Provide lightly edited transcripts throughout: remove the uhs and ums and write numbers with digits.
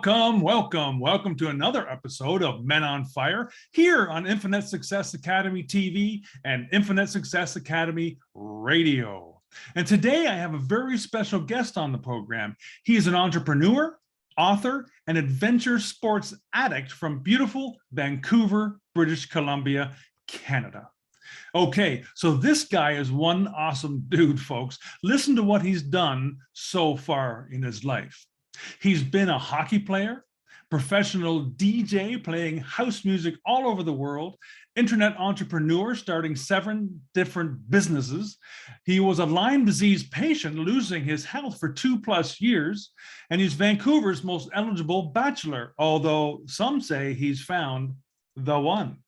Welcome to another episode of Men on Fire here on Infinite Success Academy TV and Infinite Success Academy Radio. And today I have a very special guest on the program. He is an entrepreneur, author, and adventure sports addict from beautiful Vancouver, British Columbia, Canada. Okay, so this guy is one awesome dude, folks. Listen to what he's done so far in his life. He's been a hockey player, professional DJ playing house music all over the world, internet entrepreneur starting 7 different businesses. He was a Lyme disease patient losing his health for 2+ years, and he's Vancouver's most eligible bachelor, although some say he's found the one.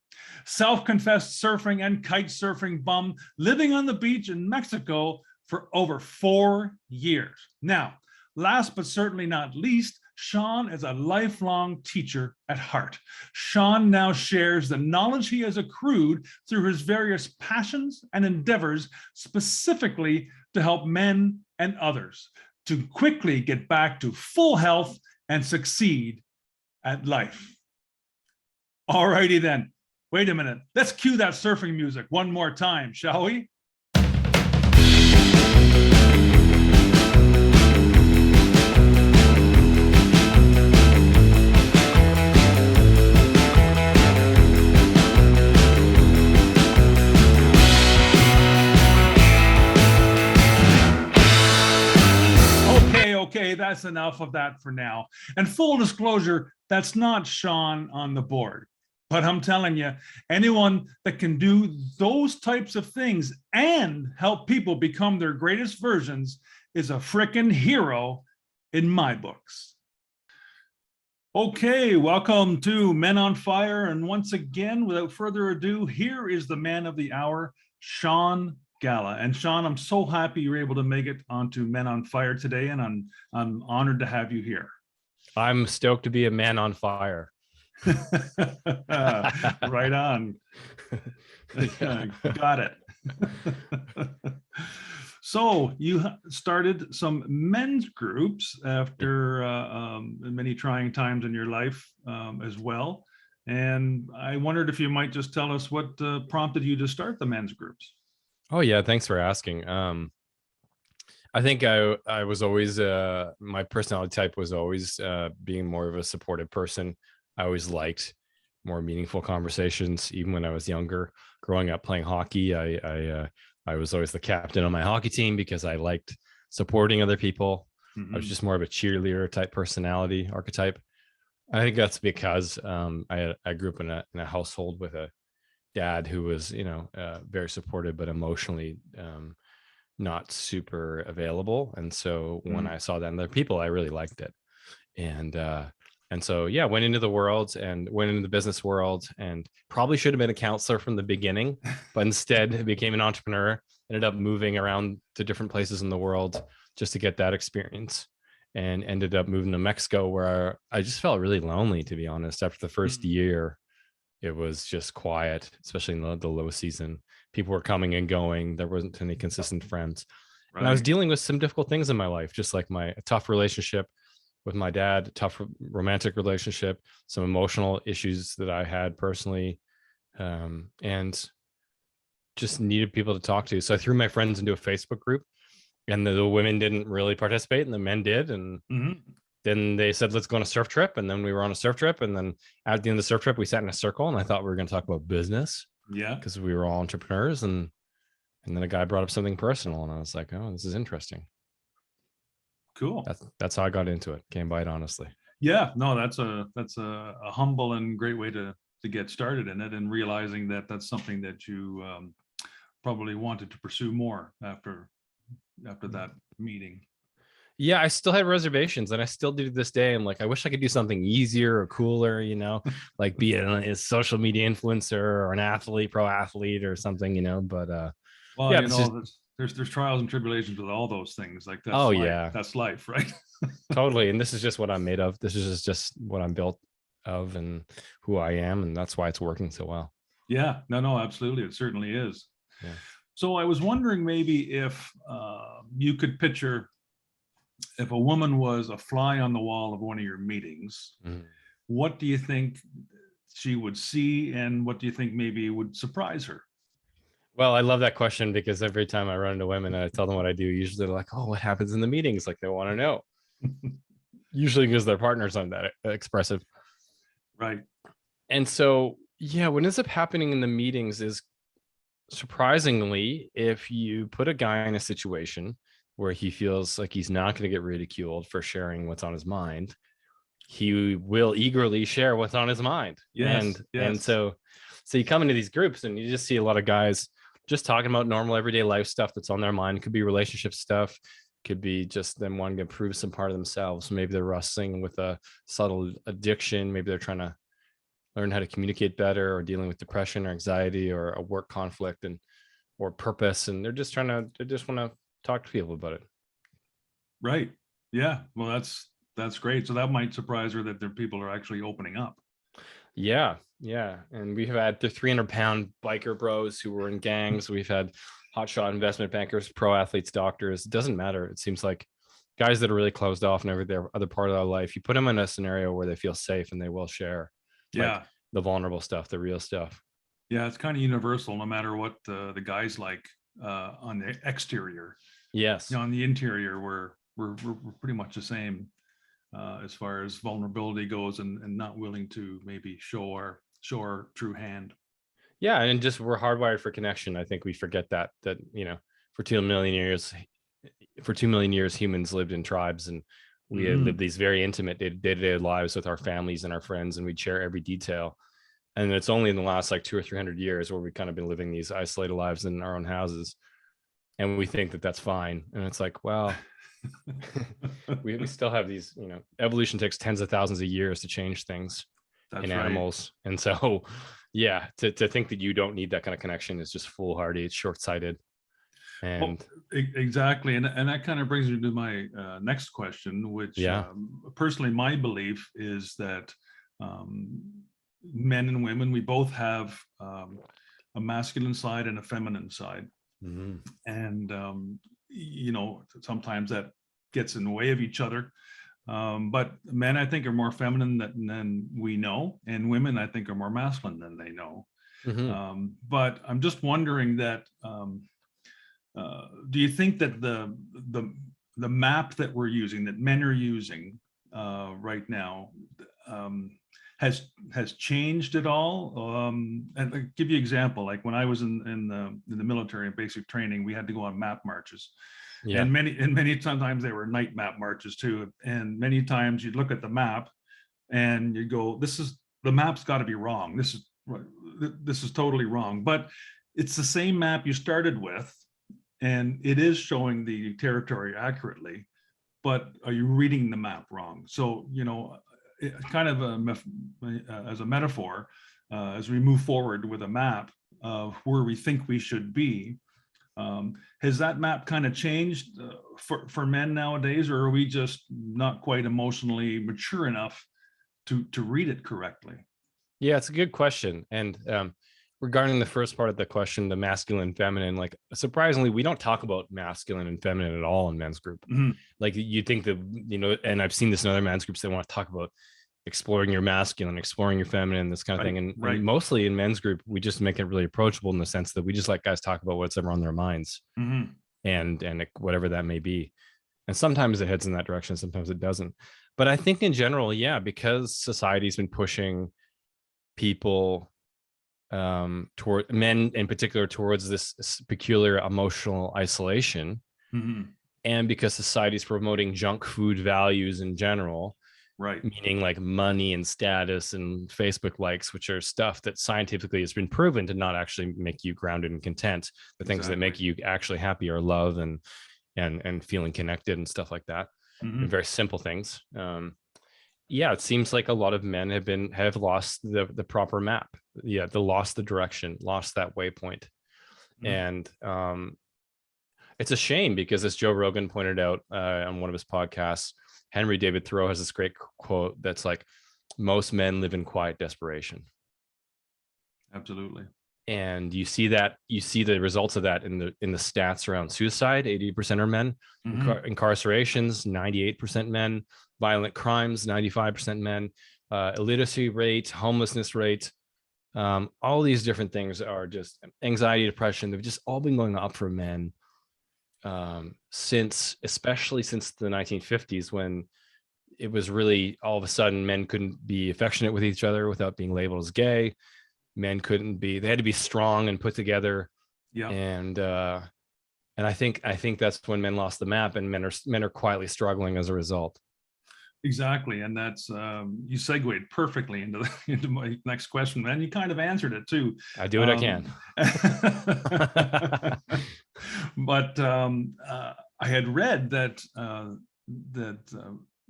Self-confessed surfing and kite surfing bum living on the beach in Mexico for over 4 years. Now, last but certainly not least, Sean is a lifelong teacher at heart. Sean now shares the knowledge he has accrued through his various passions and endeavors, specifically to help men and others to quickly get back to full health and succeed at life. All righty then. Wait a minute. Let's cue that surfing music one more time, shall we? Okay, that's enough of that for now. And full disclosure, that's not Sean on the board. But I'm telling you, anyone that can do those types of things and help people become their greatest versions is a frickin' hero in my books. Okay, welcome to Men on Fire. And once again, without further ado, here is the man of the hour, Sean Galla. And Sean, I'm so happy you're able to make it onto Men on Fire today, and I'm honored to have you here. I'm stoked to be a man on fire. Right on. Got it. So you started some men's groups after many trying times in your life as well. And I wondered if you might just tell us what prompted you to start the men's groups. Oh yeah, thanks for asking. I think I was always my personality type was always being more of a supportive person. I always liked more meaningful conversations, even when I was younger. Growing up playing hockey, I was always the captain on my hockey team because I liked supporting other people. Mm-hmm. I was just more of a cheerleader type personality archetype. I think that's because I grew up in a household with a dad who was, very supportive, but emotionally not super available. And so when I saw that in other people, I really liked it. And so, yeah, went into the world and went into the business world, and probably should have been a counselor from the beginning, but instead became an entrepreneur, ended up moving around to different places in the world just to get that experience, and ended up moving to Mexico, where I just felt really lonely, to be honest. After the first year, it was just quiet, especially in the low season. People were coming and going. There wasn't any consistent friends. Right. And I was dealing with some difficult things in my life, just like a tough relationship with my dad, tough romantic relationship, some emotional issues that I had personally, and just needed people to talk to. So I threw my friends into a Facebook group, and the women didn't really participate and the men did. And then they said, let's go on a surf trip. And then we were on a surf trip. And then at the end of the surf trip, we sat in a circle, and I thought we were going to talk about business. Yeah. Because we were all entrepreneurs. And then a guy brought up something personal, and I was like, oh, this is interesting. Cool. That's how I got into it. Came by it honestly. Yeah, no, that's a humble and great way to get started in it, and realizing that that's something that you probably wanted to pursue more after that meeting. Yeah, I still had reservations, and I still do to this day. I'm like, I wish I could do something easier or cooler, like be a social media influencer or an athlete, pro athlete or something, but well, yeah, there's trials and tribulations with all those things. Like that's life. Yeah, that's life, right? Totally. And this is just what I'm made of. This is just what I'm built of and who I am, and that's why it's working so well. Yeah, no, absolutely, it certainly is. Yeah. So I was wondering maybe if you could picture if a woman was a fly on the wall of one of your meetings, what do you think she would see, and what do you think maybe would surprise her? Well, I love that question because every time I run into women and I tell them what I do, usually they're like, "Oh, what happens in the meetings?" Like they want to know. Usually because their partners aren't that expressive. Right. And so, yeah, what ends up happening in the meetings is, surprisingly, if you put a guy in a situation where he feels like he's not going to get ridiculed for sharing what's on his mind, he will eagerly share what's on his mind. Yes. And so you come into these groups and you just see a lot of guys just talking about normal everyday life stuff that's on their mind. It could be relationship stuff, could be just them wanting to improve some part of themselves. Maybe they're wrestling with a subtle addiction. Maybe they're trying to learn how to communicate better, or dealing with depression or anxiety or a work conflict or purpose. And they just want to talk to people about it. Right. Yeah. Well, that's great. So that might surprise her that there people are actually opening up. Yeah. And we've had the 300-pound biker bros who were in gangs. We've had hotshot investment bankers, pro athletes, doctors. It doesn't matter. It seems like guys that are really closed off and every their other part of their life, you put them in a scenario where they feel safe and they will share like the vulnerable stuff, the real stuff. Yeah, it's kind of universal, no matter what the guys like on the exterior. Yes. On the interior, we're pretty much the same as far as vulnerability goes, and not willing to maybe show our true hand. Yeah, and just we're hardwired for connection. I think we forget that for 2 million years humans lived in tribes, and we had lived these very intimate day-to-day lives with our families and our friends, and we'd share every detail. And it's only in the last like 200 or 300 years where we've kind of been living these isolated lives in our own houses, and we think that that's fine. And it's like, well, we still have these, evolution takes tens of thousands of years to change things in animals. And so, yeah, to think that you don't need that kind of connection is just foolhardy. It's short-sighted. And exactly. And that kind of brings me to my next question, which personally, my belief is that men and women, we both have a masculine side and a feminine side. And, sometimes that gets in the way of each other. But men, I think, are more feminine than we know, and women, I think, are more masculine than they know. But I'm just wondering that, do you think that the map that we're using, that men are using right now, has changed at all? And I'll give you an example. Like when I was in the military and basic training, we had to go on map marches. Yeah. And many sometimes they were night map marches too. And many times you'd look at the map and you go, the map's got to be wrong. This is totally wrong. But it's the same map you started with, and it is showing the territory accurately. But are you reading the map wrong? So, kind of as a metaphor, as we move forward with a map of where we think we should be, has that map kind of changed for men nowadays, or are we just not quite emotionally mature enough to read it correctly? Yeah, it's a good question. And regarding the first part of the question, the masculine and feminine, like surprisingly, we don't talk about masculine and feminine at all in men's group. Like you think that, and I've seen this in other men's groups, they want to talk about exploring your masculine, exploring your feminine, this kind of thing. And mostly in men's group, we just make it really approachable in the sense that we just let guys talk about what's ever on their minds and whatever that may be. And sometimes it heads in that direction, sometimes it doesn't. But I think in general, yeah, because society's been pushing people toward men in particular towards this peculiar emotional isolation, and because society's promoting junk food values in general, meaning like money and status and Facebook likes, which are stuff that scientifically has been proven to not actually make you grounded and content. The things that make you actually happy are love and feeling connected and stuff like that. And very simple things. Yeah, it seems like a lot of men have lost the proper map. Yeah, they lost the direction, lost that waypoint. And it's a shame because, as Joe Rogan pointed out on one of his podcasts, Henry David Thoreau has this great quote that's like, most men live in quiet desperation. Absolutely. And you see the results of that in the stats around suicide. 80% are men. Incarcerations, 98% men. Violent crimes, 95% men. Illiteracy rate, homelessness rate, all these different things are just anxiety, depression. They've just all been going up for men, especially since the 1950s, when it was really all of a sudden men couldn't be affectionate with each other without being labeled as gay. Men couldn't be, they had to be strong and put together. Yeah. And I think that's when men lost the map, and men are quietly struggling as a result. Exactly. And that's, you segued perfectly into my next question, and you kind of answered it too. I do what I can. But I had read that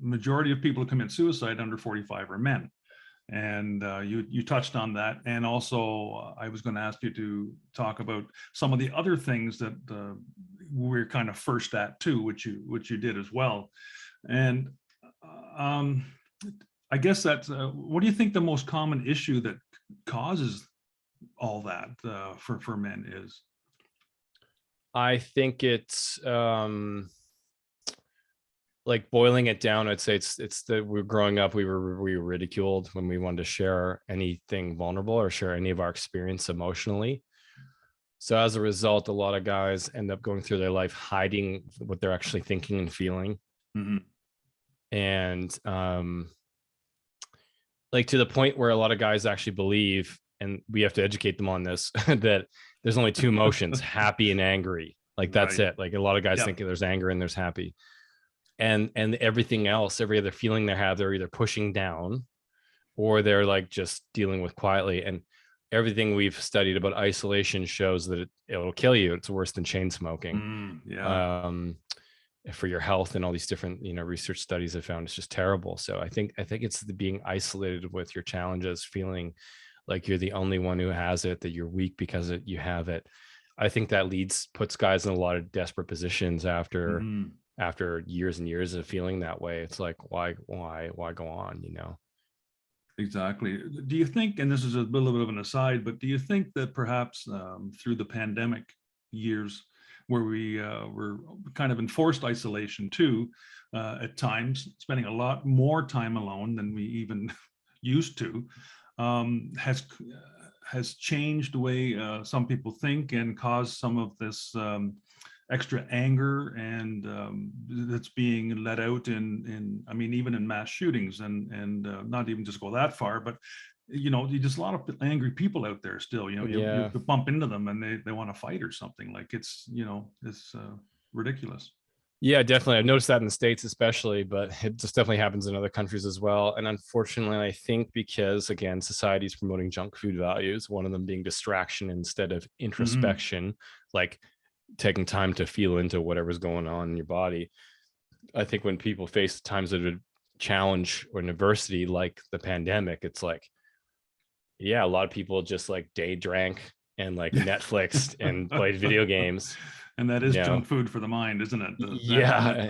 majority of people who commit suicide under 45 are men. And you touched on that. And also, I was going to ask you to talk about some of the other things that we're kind of first at too, which you did as well. And I guess that's, what do you think the most common issue that causes all that for men is? I think it's like boiling it down. I'd say it's that we're growing up, we were ridiculed when we wanted to share anything vulnerable or share any of our experience emotionally. So as a result, a lot of guys end up going through their life hiding what they're actually thinking and feeling. And like to the point where a lot of guys actually believe, and we have to educate them on this, that there's only two emotions, happy and angry. Like that's it. Like a lot of guys think there's anger and there's happy. And everything else, every other feeling they have, they're either pushing down or they're like just dealing with quietly. And everything we've studied about isolation shows that it'll kill you. It's worse than chain smoking. For your health, and all these different, research studies have found it's just terrible. So I think it's the being isolated with your challenges, feeling like you're the only one who has it, that you're weak because you have it. I think that puts guys in a lot of desperate positions after years and years of feeling that way. It's like, why go on, Exactly. Do you think, and this is a little bit of an aside, but do you think that perhaps through the pandemic years, where we were kind of enforced isolation too, at times, spending a lot more time alone than we even used to, has changed the way some people think and caused some of this extra anger, and that's being let out in I mean, even in mass shootings, and not even just go that far, but just a lot of angry people out there still. You bump into them and they want to fight or something. Like it's ridiculous. Yeah, definitely. I've noticed that in the States especially, but it just definitely happens in other countries as well. And unfortunately, I think because, again, society is promoting junk food values, one of them being distraction instead of introspection, like taking time to feel into whatever's going on in your body. I think when people face times of a challenge or adversity like the pandemic, it's like, yeah, a lot of people just like day drank and like Netflixed and played video games. And that is junk food for the mind, isn't it?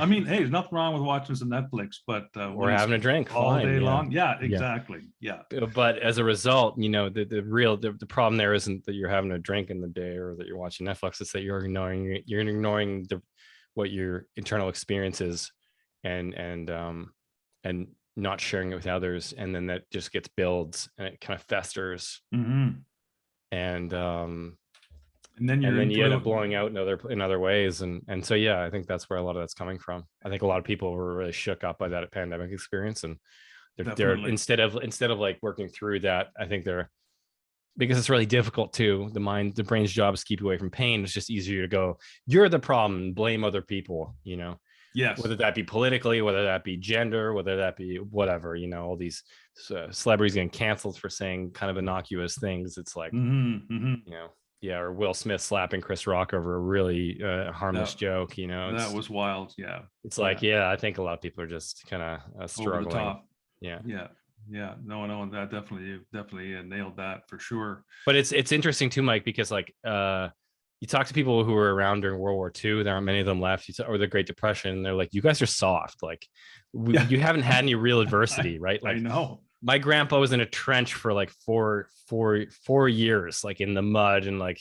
I mean, hey, there's nothing wrong with watching some Netflix, but we're having a drink all day long. Yeah, exactly. Yeah. But as a result, the problem there isn't that you're having a drink in the day or that you're watching Netflix. It's that you're ignoring what your internal experience is, and not sharing it with others, and then that just gets builds and it kind of festers, and then you end up blowing out in other ways, and so I think that's where a lot of that's coming from. I think a lot of people were really shook up by that pandemic experience, and they're instead of like working through that, I think because it's really difficult too. The brain's job is to keep you away from pain. It's just easier to go, you're the problem, blame other people, Yes. Whether that be politically, whether that be gender, whether that be whatever, all these celebrities getting canceled for saying kind of innocuous things. It's like, or Will Smith slapping Chris Rock over a really harmless joke, that was wild. Yeah. It's like, I think a lot of people are just kind of struggling. Over the top. Yeah. No, that definitely nailed that for sure. But it's interesting too, Mike, because like you talk to people who were around during World War II, there aren't many of them left, or the Great Depression, and they're like, you guys are soft. Like you haven't had any real adversity, right? Like I know. my grandpa was in a trench for like 4 years, like in the mud and like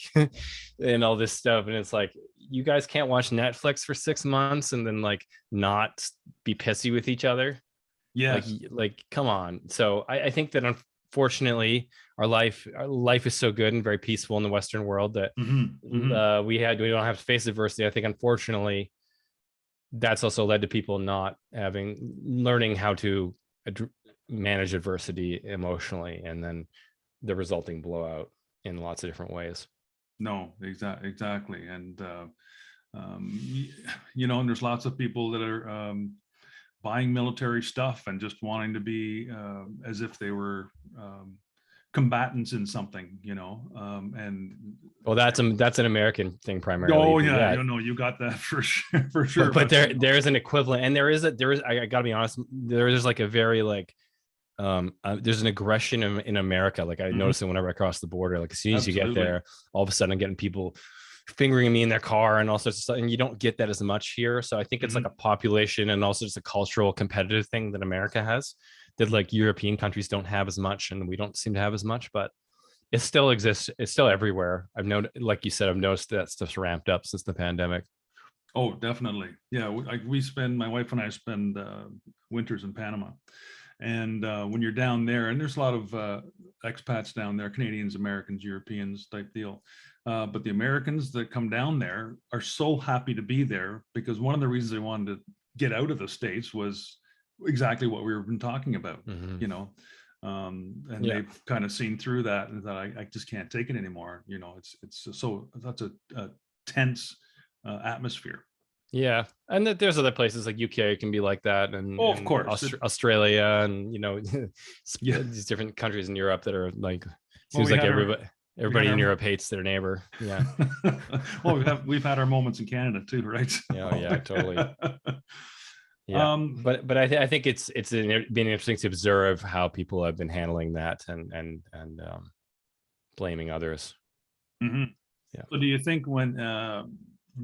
and all this stuff. And it's like, you guys can't watch Netflix for 6 months and then like not be pissy with each other. Yes. Like come on. So I think that unfortunately our life is so good and very peaceful in the Western world that we don't have to face adversity. I think unfortunately that's also led to people not learning how to manage adversity emotionally, and then the resulting blowout in lots of different ways. No, exactly. And, and there's lots of people that are buying military stuff and just wanting to be as if they were combatants in something, and well, that's an American thing primarily. Oh yeah, you got that for sure, for sure. But there is an equivalent, and there is I gotta be honest, there's like a very like there's an aggression in America. Like I notice it whenever I cross the border. Like as soon as you get there, all of a sudden I'm getting people fingering me in their car and all sorts of stuff. And you don't get that as much here. So I think it's like a population and also just a cultural competitive thing that America has that like European countries don't have as much, and we don't seem to have as much, but it still exists. It's still everywhere. I've known, like you said, I've noticed that stuff's ramped up since the pandemic. Oh, definitely. Yeah. My wife and I spend winters in Panama. And when you're down there, and there's a lot of expats down there, Canadians, Americans, Europeans type deal. But the Americans that come down there are so happy to be there, because one of the reasons they wanted to get out of the States was exactly what we've been talking about, and they've kind of seen through that, and that I just can't take it anymore. It's so that's a tense atmosphere. Yeah, and that there's other places like UK can be like that, and of course Australia, and these different countries in Europe that are like, seems like everybody in Europe hates their neighbor. Yeah. Well, we've had our moments in Canada too, right? Yeah, totally. Yeah, but I think it's been interesting to observe how people have been handling that and blaming others. Yeah. So do you think when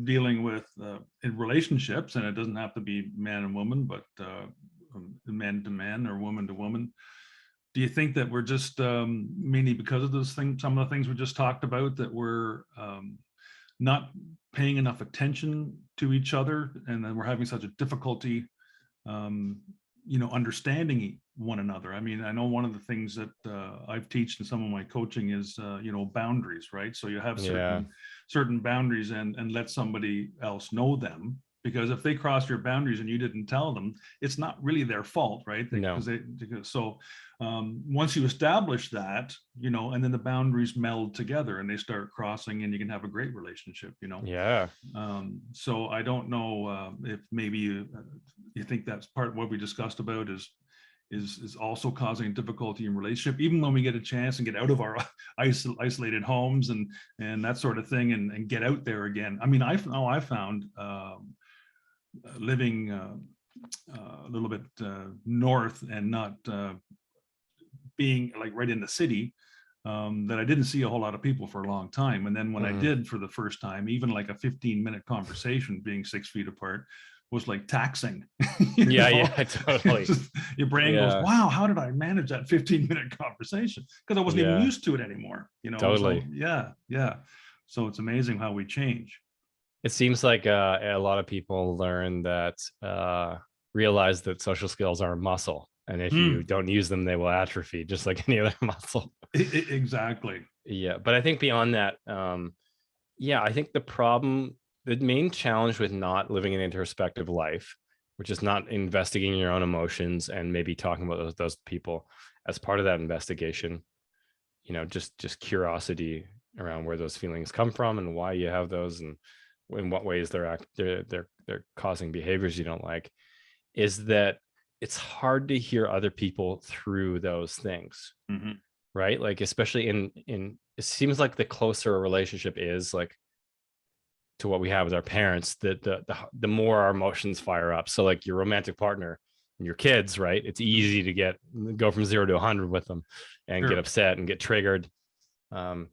dealing with in relationships, and it doesn't have to be man and woman, but man to man or woman to woman, do you think that we're just mainly because of those things, some of the things we just talked about, that we're not paying enough attention to each other, and then we're having such a difficulty understanding one another? I mean, I know one of the things that I've teached in some of my coaching is boundaries, right? So you have certain boundaries, and let somebody else know them, because if they cross your boundaries and you didn't tell them, it's not really their fault, right? So once you establish that, and then the boundaries meld together and they start crossing, and you can have a great relationship, Yeah. So I don't know if maybe you think that's part of what we discussed about is also causing difficulty in relationship, even when we get a chance and get out of our isolated homes and that sort of thing, and get out there again. I mean, I found living a little bit north and not being like right in the city, that I didn't see a whole lot of people for a long time. And then when I did for the first time, even like a 15-minute conversation being 6 feet apart was like taxing. Yeah, totally. Your brain goes, wow, how did I manage that 15-minute conversation? Because I wasn't even used to it anymore. Totally. So, yeah. So it's amazing how we change. It seems like a lot of people realize that social skills are a muscle, and if you don't use them, they will atrophy, just like any other muscle. Exactly. Yeah, but I think beyond that, I think the main challenge with not living an introspective life, which is not investigating your own emotions and maybe talking about those people as part of that investigation, just curiosity around where those feelings come from and why you have those, and in what ways they're causing behaviors you don't like, is that it's hard to hear other people through those things. Right? Like, especially in it seems like the closer a relationship is like to what we have with our parents, that the more our emotions fire up. So like your romantic partner and your kids, right? It's easy to go from 0 to 100 with them and get upset and get triggered. And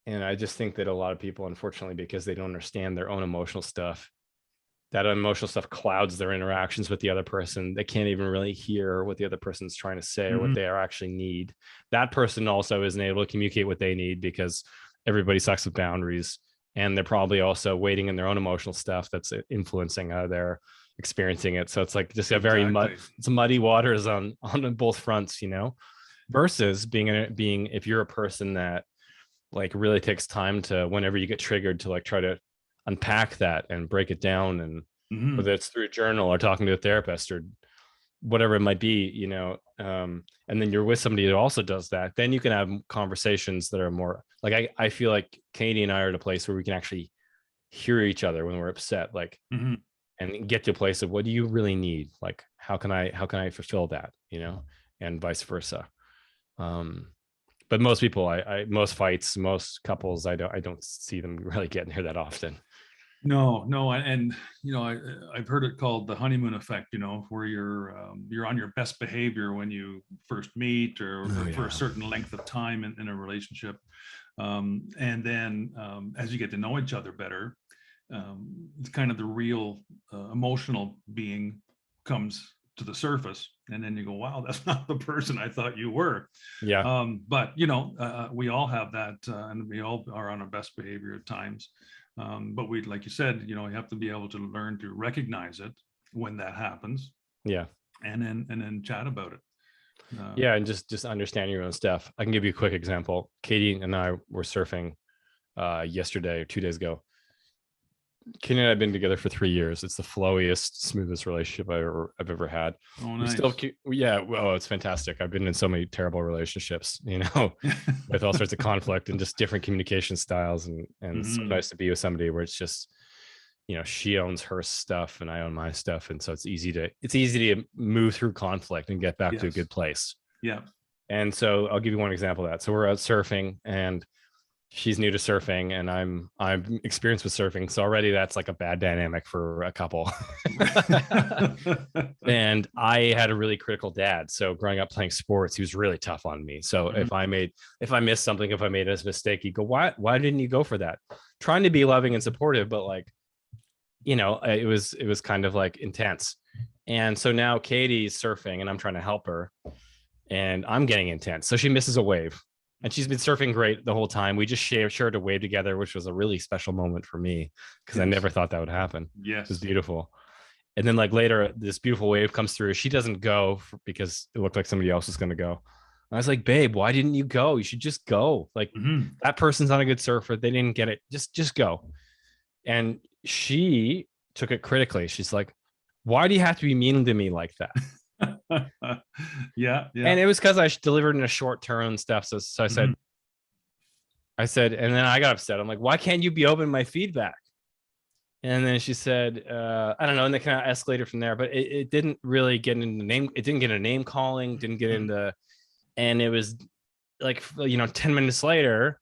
I just think that a lot of people, unfortunately, because they don't understand their own emotional stuff, that emotional stuff clouds their interactions with the other person. They can't even really hear what the other person's trying to say or what they are actually need. That person also isn't able to communicate what they need because everybody sucks with boundaries. And they're probably also waiting in their own emotional stuff that's influencing how they're experiencing it. So it's like just a very it's muddy waters on both fronts, you know, versus being if you're a person that like really takes time to, whenever you get triggered, to like try to unpack that and break it down, and whether it's through a journal or talking to a therapist or whatever it might be, you know, and then you're with somebody that also does that, then you can have conversations that are more like, I feel like Katie and I are at a place where we can actually hear each other when we're upset, like, and get to a place of, what do you really need? Like, how can I fulfill that, you know, and vice versa. But most people, most fights, most couples, I don't see them really getting here that often. No, and you know, I've heard it called the honeymoon effect. You know, where you're on your best behavior when you first meet, or for a certain length of time in a relationship, and then as you get to know each other better, it's kind of the real emotional being comes to the surface, and then you go, wow, that's not the person I thought you were. But you know, we all have that, and we all are on our best behavior at times. But we, like you said, you know, you have to be able to learn to recognize it when that happens. And then chat about it. And just understand your own stuff. I can give you a quick example. Katie and I were surfing yesterday or 2 days ago. Katie and I have been together for 3 years. It's the flowiest, smoothest relationship I've ever had. Oh, nice. Well, it's fantastic. I've been in so many terrible relationships, you know, with all sorts of conflict and just different communication styles. And it's so nice to be with somebody where it's just, you know, she owns her stuff and I own my stuff. And so it's easy to move through conflict and get back to a good place. And so I'll give you one example of that. So we're out surfing, and she's new to surfing, and I'm experienced with surfing. So already that's like a bad dynamic for a couple. And I had a really critical dad. So growing up playing sports, he was really tough on me. So if I missed something, if I made a mistake, he'd go, why didn't you go for that? Trying to be loving and supportive, but like, you know, it was kind of like intense. And so now Katie's surfing and I'm trying to help her, and I'm getting intense. So she misses a wave. And she's been surfing great the whole time. We just shared a wave together, which was a really special moment for me because I never thought that would happen. It was beautiful. And then like later, this beautiful wave comes through. She doesn't go because it looked like somebody else was going to go. I was like, babe, why didn't you go? You should just go. Like that person's not a good surfer. They didn't get it. Just go. And she took it critically. She's like, why do you have to be mean to me like that? And it was because I delivered in a short term and stuff. So I said, and then I got upset. I'm like, why can't you be open to my feedback? And then she said, I don't know. And they kind of escalated from there, but it didn't really get into name. It didn't get a name calling, didn't get into, and it was like, you know, 10 minutes later,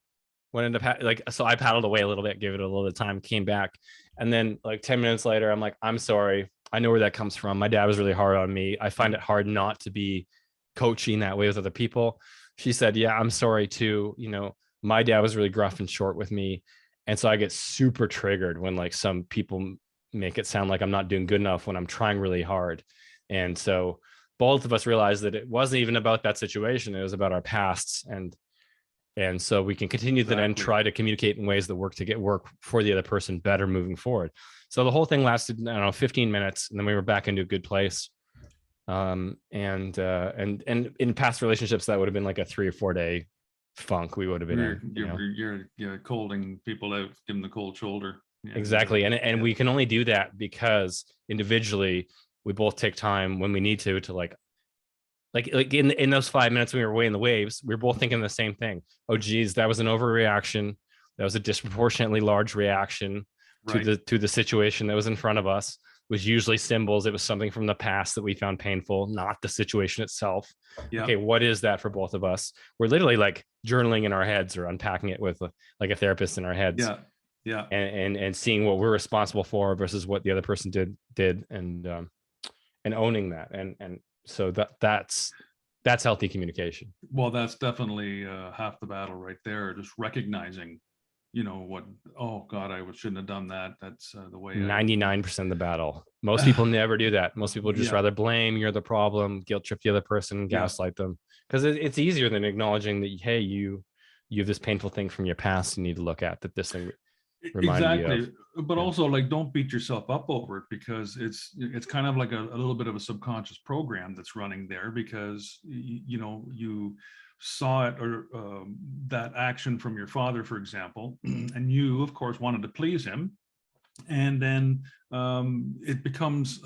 when ended up so I paddled away a little bit, gave it a little bit of time, came back. And then like 10 minutes later, I'm like, I'm sorry. I know where that comes from. My dad was really hard on me. I find it hard not to be coaching that way with other people. She said, yeah, I'm sorry too. You know, my dad was really gruff and short with me. And so I get super triggered when like some people make it sound like I'm not doing good enough when I'm trying really hard. And so both of us realized that it wasn't even about that situation. It was about our pasts. And so we can continue to then try to communicate in ways that work to get work for the other person better moving forward. So the whole thing lasted, I don't know, 15 minutes, and then we were back into a good place. And in past relationships, that would have been like a 3 or 4 day funk. We would have been you're colding people out, give them the cold shoulder. Exactly. And we can only do that because individually we both take time when we need to like in those 5 minutes when we were away in the waves, we were both thinking the same thing. Oh geez, that was an overreaction. That was a disproportionately large reaction to the situation that was in front of us. It was usually symbols. It was something from the past that we found painful, not the situation itself. Okay, what is that for both of us? We're literally like journaling in our heads or unpacking it with like a therapist in our heads. And seeing what we're responsible for versus what the other person did and owning that. And so that's healthy communication. Well, that's definitely half the battle right there. Just recognizing what, oh God, shouldn't have done that. That's the way 99% of the battle. Most people never do that. Most people just Yeah. rather blame, you're the problem, guilt trip the other person, Yeah. gaslight them. Because it's easier than acknowledging that, hey, you have this painful thing from your past you need to look at, that this thing reminded you of. Exactly. But Yeah. also, like, don't beat yourself up over it, because it's kind of like a little bit of a subconscious program that's running there, because you saw it, or that action from your father, for example, and you of course wanted to please him, and then it becomes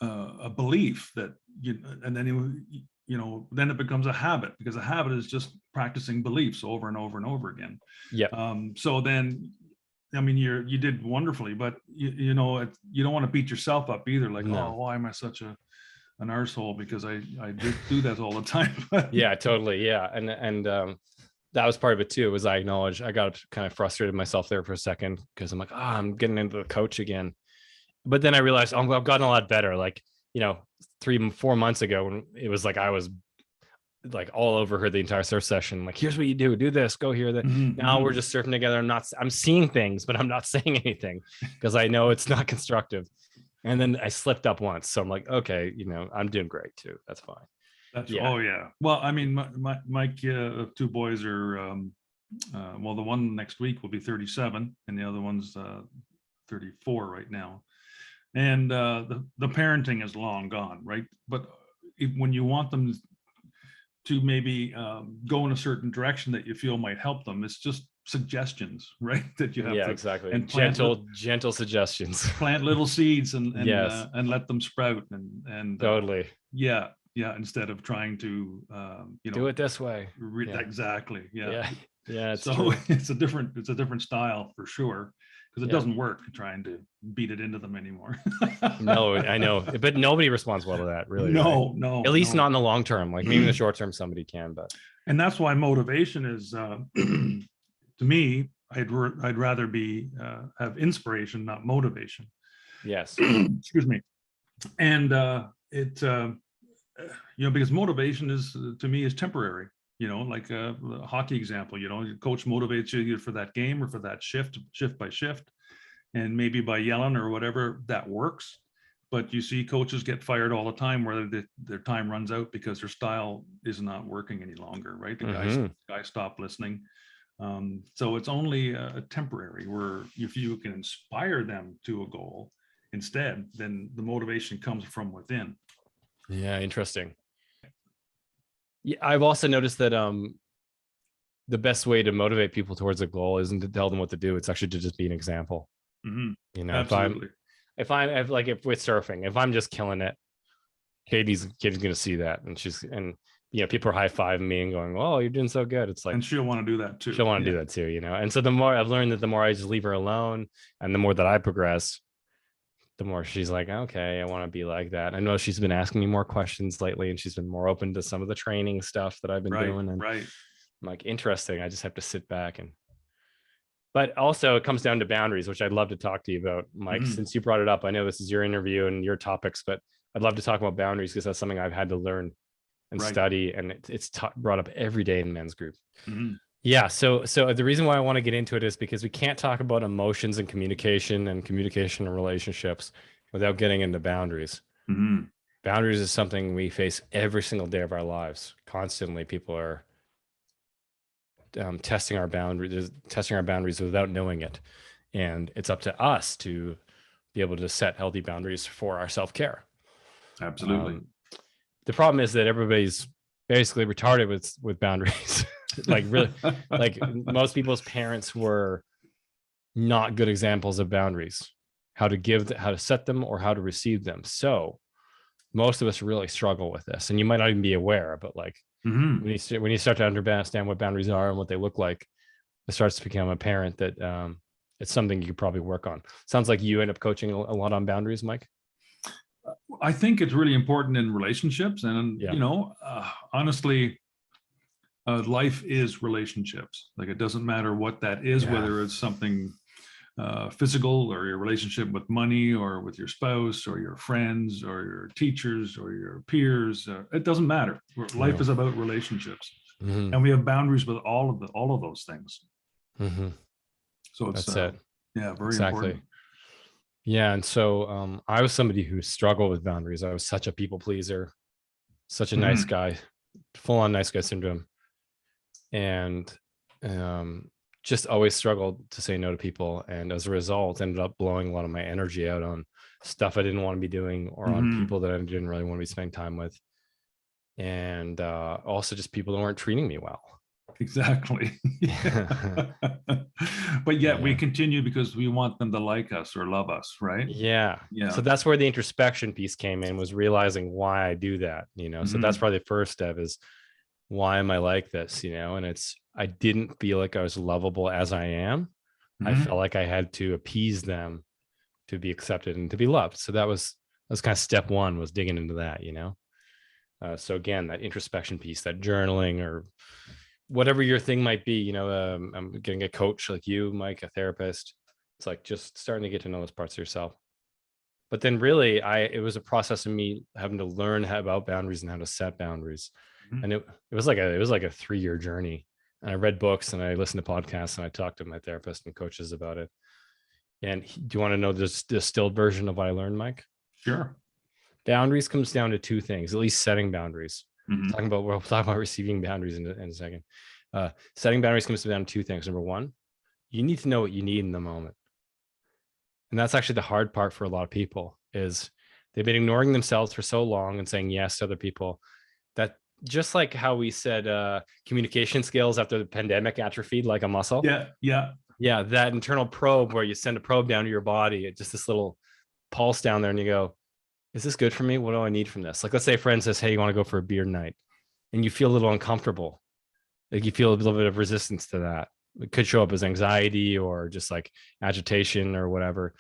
a belief that and then then it becomes a habit, because a habit is just practicing beliefs over and over and over again. Yeah. So then, I mean, you did wonderfully, but you don't want to beat yourself up either. Like, No. oh, why am I such an arsehole? Because I do that all the time. Yeah, totally. Yeah. And that was part of it too, was I acknowledged I got kind of frustrated myself there for a second, because I'm like, I'm getting into the coach again. But then I realized, I've gotten a lot better. Like, 3-4 months ago, when it was like I was like all over her the entire surf session, like, here's what you do this, go here, that. Now we're just surfing together. I'm seeing things, but I'm not saying anything, because I know it's not constructive. And then I slipped up once, so I'm like, okay, I'm doing great too, that's fine. Oh yeah. Well, I mean, my two boys are well, the one next week will be 37, and the other one's 34 right now. And the parenting is long gone, right? But when you want them to maybe go in a certain direction that you feel might help them, it's just suggestions, right? That you have to, exactly. and gentle suggestions. Plant little seeds and Yes. And let them sprout, and Totally. Yeah, instead of trying to do it this way. Exactly. Yeah. It's so true. it's a different style for sure, because it doesn't work trying to beat it into them anymore. No, I know, but nobody responds well to that, really. No, right? no, At least no. not in the long term. Like, maybe in the short term somebody can, but. And that's why motivation is to me, I'd rather be have inspiration, not motivation. Yes. Excuse me. And because motivation is, to me, is temporary. Like a hockey example, your coach motivates you for that game or for that shift by shift, and maybe by yelling or whatever, that works. But you see coaches get fired all the time, where their time runs out because their style is not working any longer, right? The guys stop listening. So it's only a temporary, where if you can inspire them to a goal instead, then the motivation comes from within. Yeah, interesting. Yeah, I've also noticed that the best way to motivate people towards a goal isn't to tell them what to do. It's actually to just be an example. Absolutely. If with surfing, if I'm just killing it, Katie's gonna see that, and people are high-fiving me and going, "Oh, you're doing so good." It's like, and she'll want to do that too. She'll want to do that too, And so the more I've learned, that the more I just leave her alone, and the more that I progress, the more she's like, okay, I want to be like that. I know she's been asking me more questions lately, and she's been more open to some of the training stuff that I've been doing. And I'm like, interesting. I just have to sit back but also it comes down to boundaries, which I'd love to talk to you about, Mike, since you brought it up. I know this is your interview and your topics, but I'd love to talk about boundaries, because that's something I've had to learn and study, and it's brought up every day in men's group. Yeah. So the reason why I want to get into it is because we can't talk about emotions and communication and relationships without getting into boundaries. Boundaries is something we face every single day of our lives. Constantly, people are testing our boundaries without knowing it. And it's up to us to be able to set healthy boundaries for our self-care. Absolutely. The problem is that everybody's basically retarded with boundaries. Like, really, like, most people's parents were not good examples of boundaries, how to set them or how to receive them. So most of us really struggle with this, and you might not even be aware, but like, when you start to understand what boundaries are and what they look like, it starts to become apparent that it's something you could probably work on. Sounds like you end up coaching a lot on boundaries, Mike. I think it's really important in relationships, and honestly, life is relationships. Like, it doesn't matter what that is, whether it's something physical, or your relationship with money, or with your spouse, or your friends, or your teachers, or your peers. It doesn't matter. Life is about relationships, and we have boundaries with all of those things. Mhm. So it's, That's it. yeah, very Exactly. important. Yeah. And so I was somebody who struggled with boundaries. I was such a people pleaser, such a nice Mhm. guy, full on nice guy syndrome. And just always struggled to say no to people. And as a result, ended up blowing a lot of my energy out on stuff I didn't want to be doing or on Mhm. people that I didn't really want to be spending time with. And also just people that weren't treating me well. Exactly. Yeah. But yet we Yeah. continue because we want them to like us or love us, right? Yeah. So Yeah. that's where the introspection piece came in, was realizing why I do that, So that's Mhm. probably the first step, is why am I like this, And it's, I didn't feel like I was lovable as I am. I felt Mhm. like I had to appease them to be accepted and to be loved. So that was kind of step one, was digging into that. So again, that introspection piece, that journaling, or whatever your thing might be, I'm getting a coach like you, Mike, a therapist. It's like just starting to get to know those parts of yourself. But then really, it was a process of me having to learn about boundaries and how to set boundaries. Mhm. And it was like a 3-year journey. And I read books and I listened to podcasts and I talked to my therapist and coaches about it. And do you want to know the distilled version of what I learned, Mike? Sure. Boundaries comes down to two things, at least setting boundaries. Mhm. We'll talk about receiving boundaries in a second. Setting boundaries comes down to two things. Number one, you need to know what you need in the moment. And that's actually the hard part for a lot of people, is they've been ignoring themselves for so long and saying yes to other people, that just like how we said communication skills after the pandemic atrophied like a muscle. Yeah. Yeah. Yeah, that internal probe where you send a probe down to your body, just this little pulse down there, and you go, is this good for me? What do I need from this? Like, let's say a friend says, hey, you want to go for a beer night? And you feel a little uncomfortable. Like you feel a little bit of resistance to that. It could show up as anxiety or just like agitation or whatever.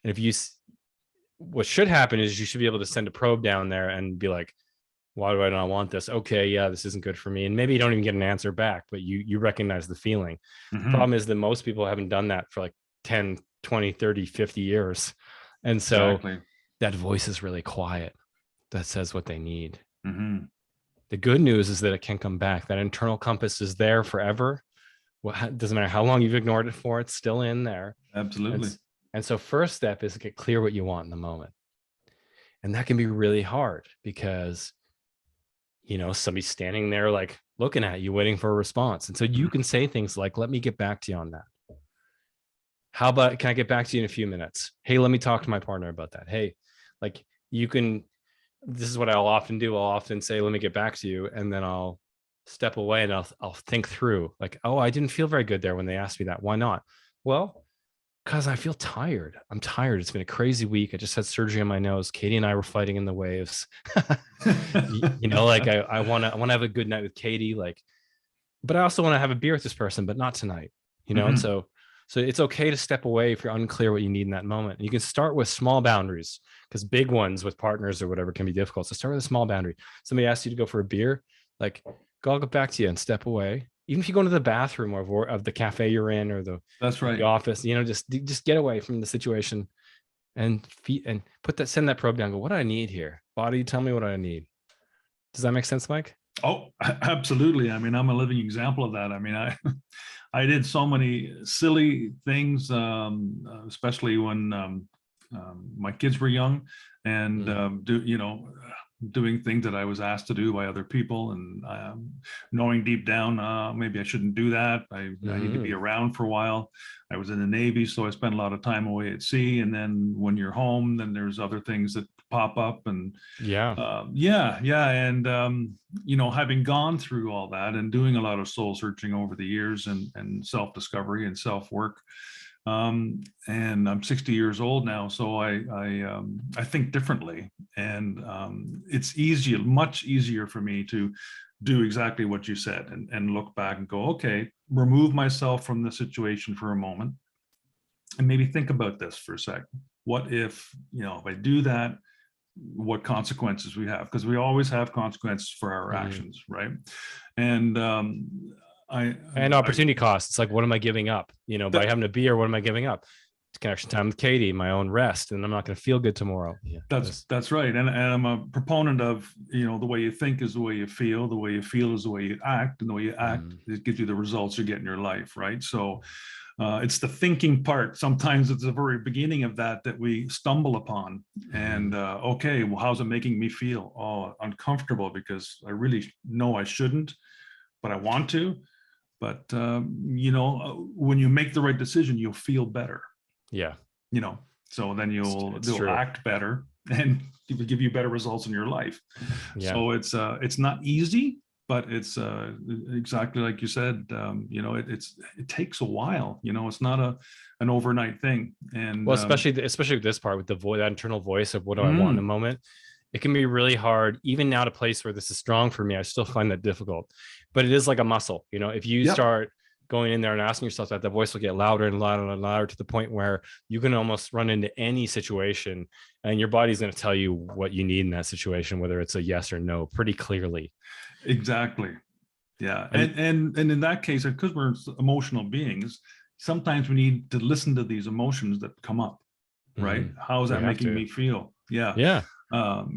And what should happen is you should be able to send a probe down there and be like, why do I not want this? Okay, yeah, this isn't good for me. And maybe you don't even get an answer back, but you recognize the feeling. The Mhm. problem is that most people haven't done that for like 10, 20, 30, 50 years. And so Exactly. that voice is really quiet that says what they need. Mhm. The good news is that it can come back. That internal compass is there forever. Doesn't matter how long you've ignored it for, it's still in there. And, Absolutely. and so first step is to get clear what you want in the moment. And that can be really hard because, somebody's standing there like looking at you, waiting for a response. And so you Mhm. can say things like, let me get back to you on that. How about, can I get back to you in a few minutes? Hey, let me talk to my partner about that. Hey, like you can, this is what I'll often do. I'll often say, let me get back to you. And then I'll step away and I'll think through like, oh, I didn't feel very good there when they asked me that. Why not? Well, because I feel tired. I'm tired. It's been a crazy week. I just had surgery on my nose. Katie and I were fighting in the waves. Like I want to have a good night with Katie, like, but I also want to have a beer with this person, but not tonight, And Mhm. so it's okay to step away if you're unclear what you need in that moment. And you can start with small boundaries, because big ones with partners or whatever can be difficult. So start with a small boundary. Somebody asks you to go for a beer, like, I'll get back to you and step away. Even if you go into the bathroom of the cafe you're in, or That's the right. office, just get away from the situation and send that probe down. Go, what do I need here? Body, tell me what I need. Does that make sense, Mike? Oh, absolutely. I mean, I'm a living example of that. I mean, I did so many silly things, especially when my kids were young, and Mm, doing things that I was asked to do by other people, and knowing deep down, maybe I shouldn't do that. I need to be mm, around for a while. I was in the Navy, so I spent a lot of time away at sea, and then when you're home, then there's other things that pop up, and yeah. yeah, and having gone through all that and doing a lot of soul searching over the years, and self discovery and self work, and I'm 60 years old now, so I think differently, and it's much easier for me to do exactly what you said, and look back and go, okay, remove myself from the situation for a moment, and maybe think about this for a second. What if I do that, what consequences we have, because we always have consequences for our Mm. actions, right? And I, And I opportunity costs. It's like, what am I giving up? By that having a beer, what am I giving up? connection time with Katie, my own rest, and I'm not going to feel good tomorrow. Yeah, That's right. And I'm a proponent of, the way you think is the way you feel is the way you act, and the way you act, it gives you the results you get in your life, right? So it's the thinking part. Sometimes it's the very beginning of that we stumble upon. And okay, well, how's it making me feel? Oh, uncomfortable, because I really know I shouldn't, but I want to. But when you make the right decision, you'll feel better. Yeah. So then you'll true. act better, and it will give you better results in your life. Yeah. So it's not easy, but it's exactly like you said. It takes a while. It's not an overnight thing. And well, especially with this part, with the voice, that internal voice of what do I want in a moment. It can be really hard, even now, to place where this is strong for me. I still find that difficult, but it is like a muscle. If you start going in there and asking yourself that, the voice will get louder and louder and louder, to the point where you can almost run into any situation and your body's going to tell you what you need in that situation, whether it's a yes or no, pretty clearly. Exactly. Yeah. And in that case, because we're emotional beings, sometimes we need to listen to these emotions that come up, right? How is that making me feel? Yeah. Yeah.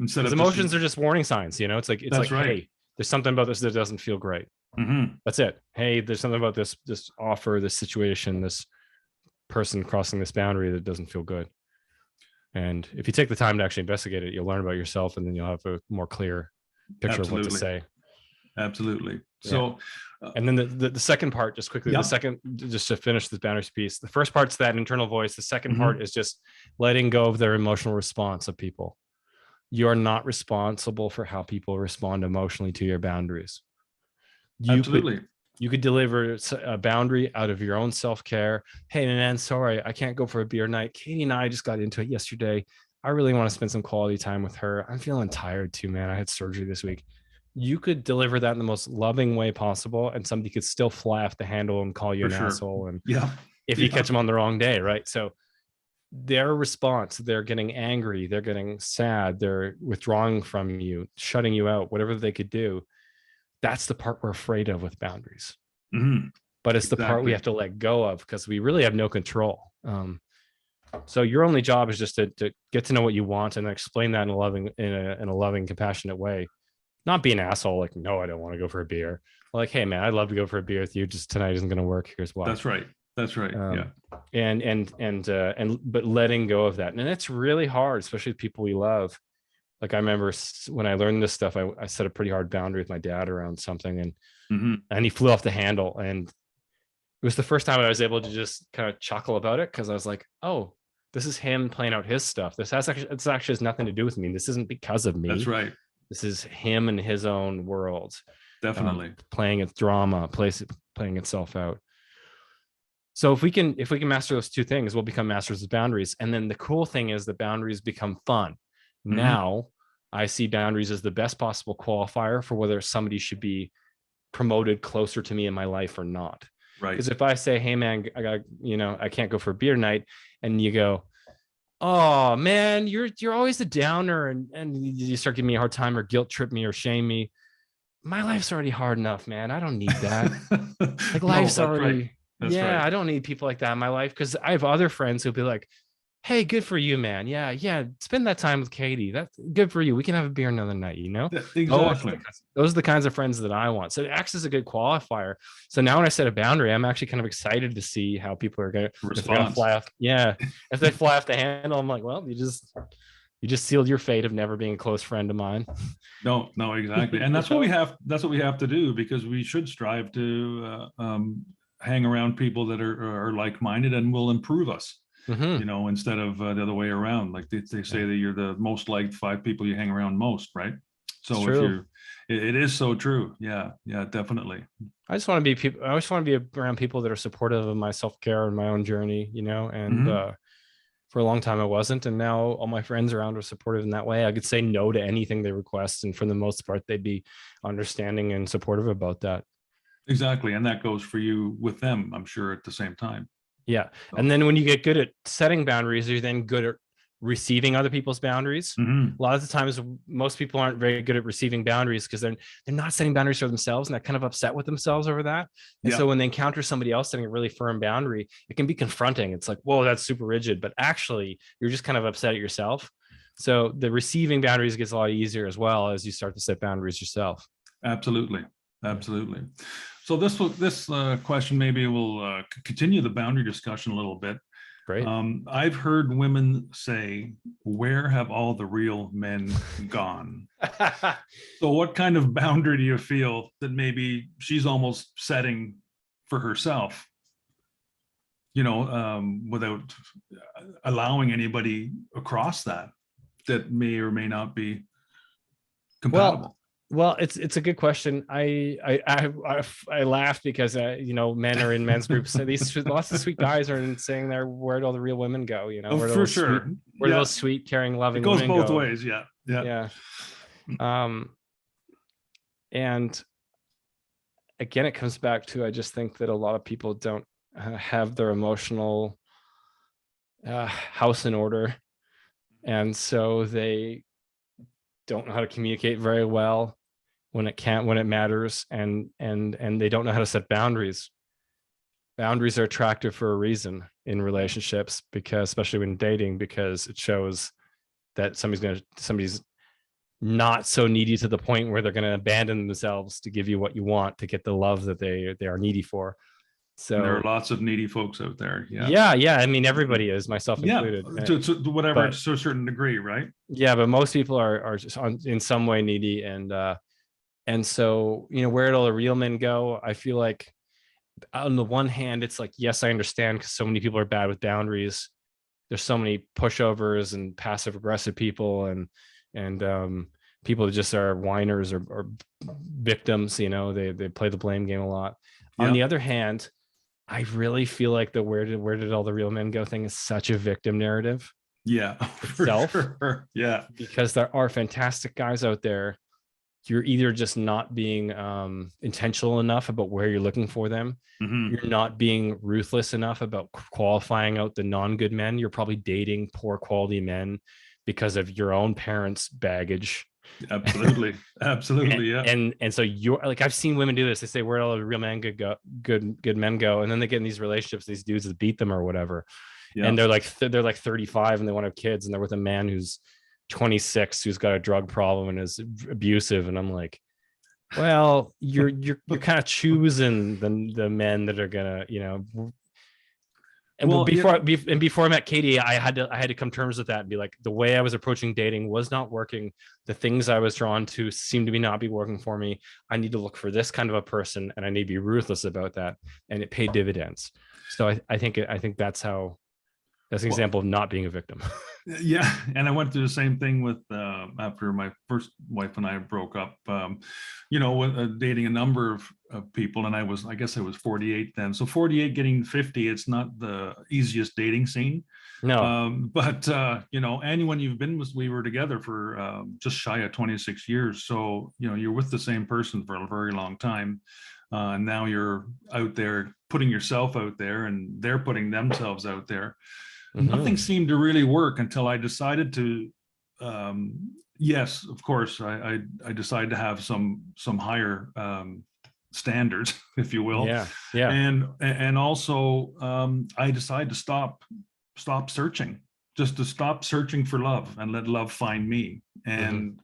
Instead of emotions are just warning signs. It's like, right. Hey, there's something about this that doesn't feel great. That's it. Hey, there's something about this offer, this situation, this person crossing this boundary that doesn't feel good. And if you take the time to actually investigate it, you'll learn about yourself, and then you'll have a more clear picture of what to say. Absolutely. So, and then the second part, just quickly, the second, just to finish this boundaries piece, the first part's that internal voice. The second part is just letting go of their emotional response of people. You are not responsible for how people respond emotionally to your boundaries. You could deliver a boundary out of your own self-care. Hey, man, sorry, I can't go for a beer night. Katie and I just got into it yesterday. I really want to spend some quality time with her. I'm feeling tired too, man. I had surgery this week. You could deliver that in the most loving way possible, and somebody could still fly off the handle and call you an asshole. And if you catch them on the wrong day, right? So their response, they're getting angry, they're getting sad, they're withdrawing from you, shutting you out, whatever they could do. That's the part we're afraid of with boundaries. But it's the part we have to let go of, because we really have no control. So your only job is just to get to know what you want and explain that in a loving, compassionate way. Not be an asshole, like, no, I don't want to go for a beer. Like, hey, man, I'd love to go for a beer with you. Just tonight isn't going to work. Here's why. That's right. But letting go of that. And it's really hard, especially with people we love. Like, I remember when I learned this stuff, I set a pretty hard boundary with my dad around something, and he flew off the handle. And it was the first time I was able to just kind of chuckle about it, because I was like, oh, this is him playing out his stuff. This actually has nothing to do with me. This isn't because of me. That's right. This is him and his own world. Definitely. Playing its drama, playing itself out. So if we can master those two things, we'll become masters of boundaries. And then the cool thing is that boundaries become fun. Now I see boundaries as the best possible qualifier for whether somebody should be promoted closer to me in my life or not. Right. Because if I say, hey man, I can't go for a beer night, and you go, oh man, you're always a downer, and you start giving me a hard time, or guilt trip me or shame me. My life's already hard enough, man. I don't need that. Like, life's already right. That's right. I don't need people like that in my life, because I have other friends who'll be like, hey, good for you, man. Yeah. Spend that time with Katie. That's good for you. We can have a beer another night, Exactly. Those are the kinds of friends that I want. So it acts as a good qualifier. So now when I set a boundary, I'm actually kind of excited to see how people are going to fly off. Yeah. If they fly off the handle, I'm like, well, you just sealed your fate of never being a close friend of mine. No, exactly. And that's what we have to do, because we should strive to hang around people that are like-minded and will improve us. Instead of the other way around. Like they say that you're the most liked 5 people you hang around most, right? So it is so true. Yeah, definitely. I just want to be I always want to be around people that are supportive of my self-care and my own journey, and for a long time I wasn't, and now all my friends around are supportive in that way. I could say no to anything they request, and for the most part they'd be understanding and supportive about that. Exactly. And that goes for you with them, I'm sure, at the same time. Yeah. And then when you get good at setting boundaries, you're then good at receiving other people's boundaries. Mhm. A lot of the times, most people aren't very good at receiving boundaries because they're not setting boundaries for themselves, and they're kind of upset with themselves over that. And Yeah. so when they encounter somebody else setting a really firm boundary, it can be confronting. It's like, whoa, that's super rigid, but actually you're just kind of upset at yourself. So the receiving boundaries gets a lot easier as well as you start to set boundaries yourself. Absolutely. Absolutely. So this question maybe will continue the boundary discussion a little bit. Great. I've heard women say, "Where have all the real men gone?" So what kind of boundary do you feel that maybe she's almost setting for herself, without allowing anybody across that may or may not be compatible? Well, it's a good question. I laugh because men are in men's groups. So these lots of sweet guys are saying there, where'd all the real women go? Where For sure. Where those sweet, caring, loving it goes women both go? ways. Yeah. Yeah. And again, it comes back to, I just think that a lot of people don't have their emotional house in order, and so they don't know how to communicate very well when it matters, and they don't know how to set boundaries. Boundaries are attractive for a reason in relationships, because especially when dating, because it shows that somebody's not so needy to the point where they're going to abandon themselves to give you what you want, to get the love that they are needy for. So and there are lots of needy folks out there. Yeah. I mean, everybody is, myself included. To whatever, but, to a certain degree, right? Yeah, but most people are just in some way needy, and so where did all the real men go? I feel like on the one hand, it's like, yes, I understand, because so many people are bad with boundaries. There's so many pushovers and passive aggressive people, and people that just are whiners or victims. They play the blame game a lot. On the other hand, I really feel like the where did all the real men go thing is such a victim narrative. Yeah, itself. Sure. Yeah, because there are fantastic guys out there. You're either just not being intentional enough about where you're looking for them. Mm-hmm. You're not being ruthless enough about qualifying out the non-good men. You're probably dating poor quality men because of your own parents' baggage. Absolutely. Yeah. And so you're like, I've seen women do this. They say, where all the real men good men go, and then they get in these relationships, these dudes that beat them or whatever. Yeah. And they're like 35 and they want to have kids, and they're with a man who's 26 who's got a drug problem and is abusive. And I'm like, well, you're kind of choosing the men that are gonna, and before I met Katie, I had to come to terms with that and be like, the way I was approaching dating was not working. The things I was drawn to seemed to not be working for me. I need to look for this kind of a person, and I need to be ruthless about that. And it paid dividends. So I think that's an example of not being a victim. Yeah, and I went through the same thing with after my first wife and I broke up. Dating a number of people, and I guess I was 48 then. So 48 getting 50, it's not the easiest dating scene. No. But anyone you've been with, we were together for just shy of 26 years. So you're with the same person for a very long time. And now you're out there putting yourself out there, and they're putting themselves out there. Mm-hmm. Nothing seemed to really work until I decided to, yes, of course, I decided to have some higher standards, if you will. Yeah. And also I decided to stop searching, just to stop searching for love and let love find me. And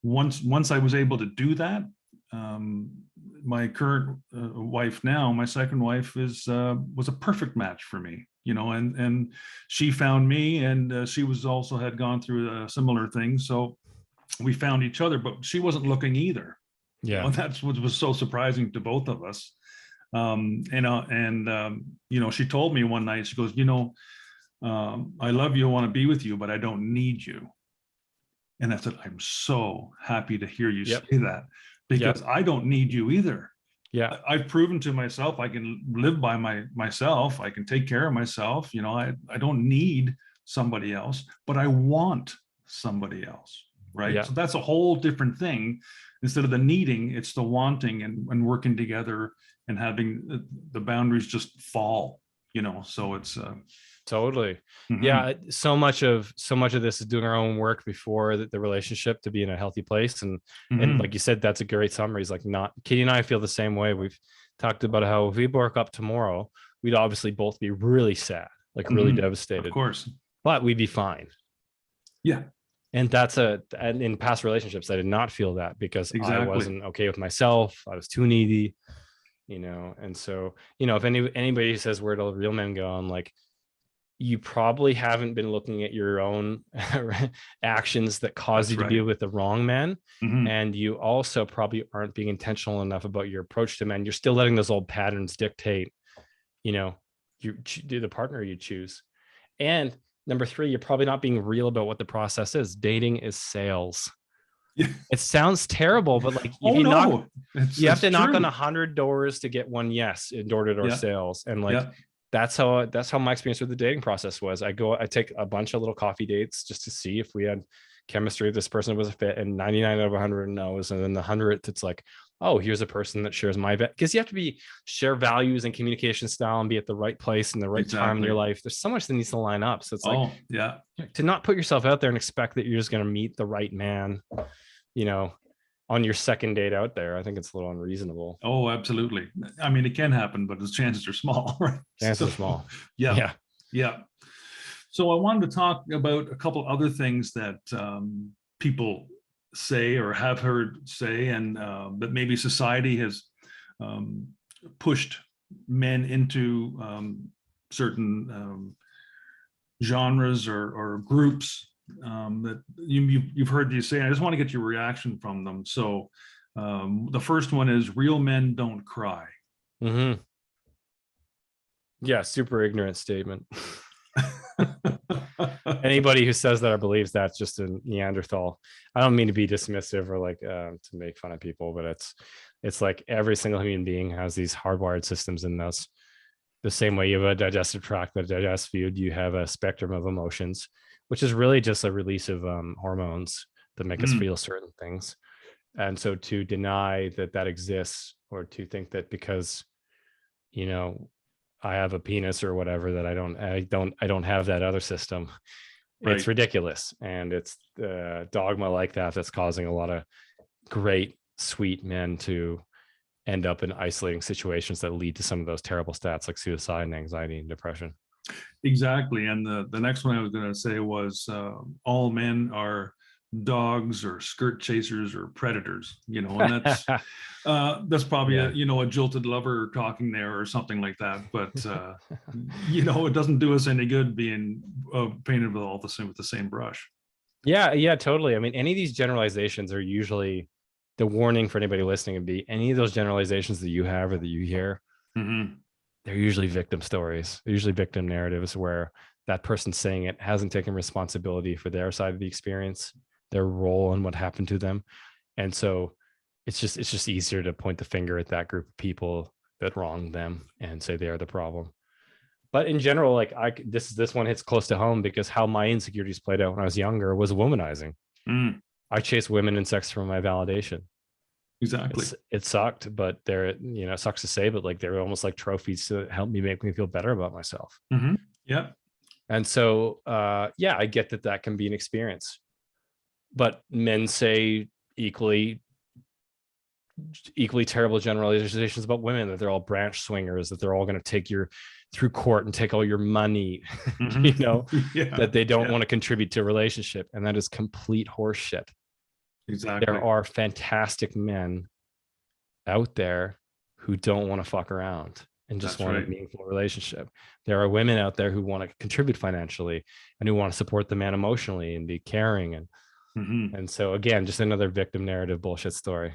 once I was able to do that, my current wife now, my second wife, was a perfect match for me. And she found me, and she had gone through a similar thing. So we found each other, but she wasn't looking either. Yeah. That's what was so surprising to both of us. She told me one night, she goes, I love you, I want to be with you, but I don't need you. And I said, I'm so happy to hear you say that, because I don't need you either. Yeah, I've proven to myself I can live by myself. I can take care of myself. I don't need somebody else, but I want somebody else. Right. Yeah. So that's a whole different thing. Instead of the needing, it's the wanting, and working together and having the boundaries just fall. So it's Totally. Mhm. Yeah. So much of this is doing our own work before the relationship to be in a healthy place. And Mhm. like you said, that's a great summary. Is like, not Katie and I feel the same way. We've talked about how if we woke up tomorrow, we'd obviously both be really sad, like really Mhm. Of devastated, course. but we'd be fine. Yeah, And and in past relationships, I did not feel that because I exactly. wasn't okay with myself. I was too needy, And so, if anybody says, where do real men go? I'm like, you probably haven't been looking at your own actions that cause That's you to be right. with the wrong men. Mhm. And you also probably aren't being intentional enough about your approach to men. You're still letting those old patterns dictate, you know, do the partner you choose. And number three, you're probably not being real about what the process is. Dating is sales. Yeah. It sounds terrible, but like if Oh you no, it's have to knock on true. 100 doors to get one yes in door-to-door Yeah, sales. And like yeah. that's how my experience with the dating process was. I take a bunch of little coffee dates just to see if we had chemistry, if this person was a fit, and 99 out of 100 knows. And then the 100th, it's like, oh, here's a person that shares my because you have to share values and communication style and be at the right place and the right time in your Exactly. life. There's so much that needs to line up. So it's like, Oh, yeah. to not put yourself out there and expect that you're just going to meet the right man, you know, on your second date out there. I think it's a little unreasonable. Oh, absolutely. I mean, it can happen, but the chances are small, right? Chances So, are small. yeah, Yeah. yeah. So I wanted to talk about a couple other things that people say or have heard say, and that maybe society has um, pushed men into certain genres or groups that you've heard these say. I just want to get your reaction from them. So the first one is real men don't cry. Mm-hmm. Yeah. Super ignorant statement. Anybody who says that or believes that's just a Neanderthal. I don't mean to be dismissive or like to make fun of people, but it's like every single human being has these hardwired systems in us. The same way you have a digestive tract that digests food, you have a spectrum of emotions, which is really just a release of hormones that make us Mm, feel certain things. And so to deny that that exists, or to think that because you know I have a penis or whatever, that I don't have that other system, it's right. ridiculous. And it's dogma like that that's causing a lot of great sweet men to end up in isolating situations that lead to some of those terrible stats like suicide and anxiety and depression. Exactly. And the next one I was going to say was all men are dogs or skirt chasers or predators, and that's probably Yeah. a jilted lover talking there or something like that. But it doesn't do us any good being painted with the same brush. Yeah, totally. I mean, any of these generalizations are usually the warning for anybody listening would be any of those generalizations that you have or that you hear, Mm-hmm. they're usually victim stories. They're usually victim narratives where that person saying it hasn't taken responsibility for their side of the experience, their role in what happened to them. And so it's just easier to point the finger at that group of people that wronged them and say they are the problem. But in general, like this one hits close to home because how my insecurities played out when I was younger was womanizing. Mm, I chased women and sex for my validation. exactly. It sucked, but it sucks to say, but like they're almost like trophies to help make me feel better about myself. Mm-hmm. Yeah. And so yeah, I get that can be an experience. But men say equally terrible generalizations about women, that they're all branch swingers, that they're all going to take you through court and take all your money, Mm-hmm. Yeah. that they don't Yeah. want to contribute to a relationship. And that is complete horseshit. There Exactly. are fantastic men out there who don't want to fuck around and just That's want a right. meaningful relationship. There are women out there who want to contribute financially and who want to support the man emotionally and be caring. Mm-hmm. And so again, just another victim narrative bullshit story.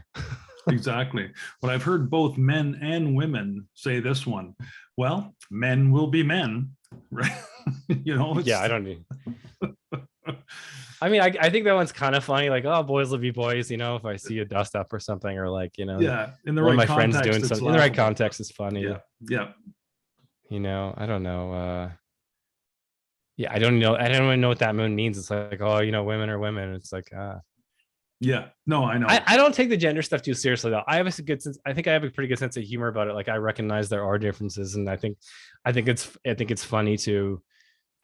Exactly. But I've heard both men and women say this one. Well, men will be men, right? Yeah, I don't need. I mean, I think that one's kind of funny. Like, oh, boys will be boys. If I see a dust up or something, or like, Yeah, in the one of right my friends doing context, it's something in the right laughable. context is funny. Yeah, yeah, I don't know. Yeah, I don't know. I don't even know what that moon means. It's like, oh, women are women. It's like, yeah. No, I know. I don't take the gender stuff too seriously though. I have a good sense. I think I have a pretty good sense of humor about it. Like I recognize there are differences, and I think it's funny to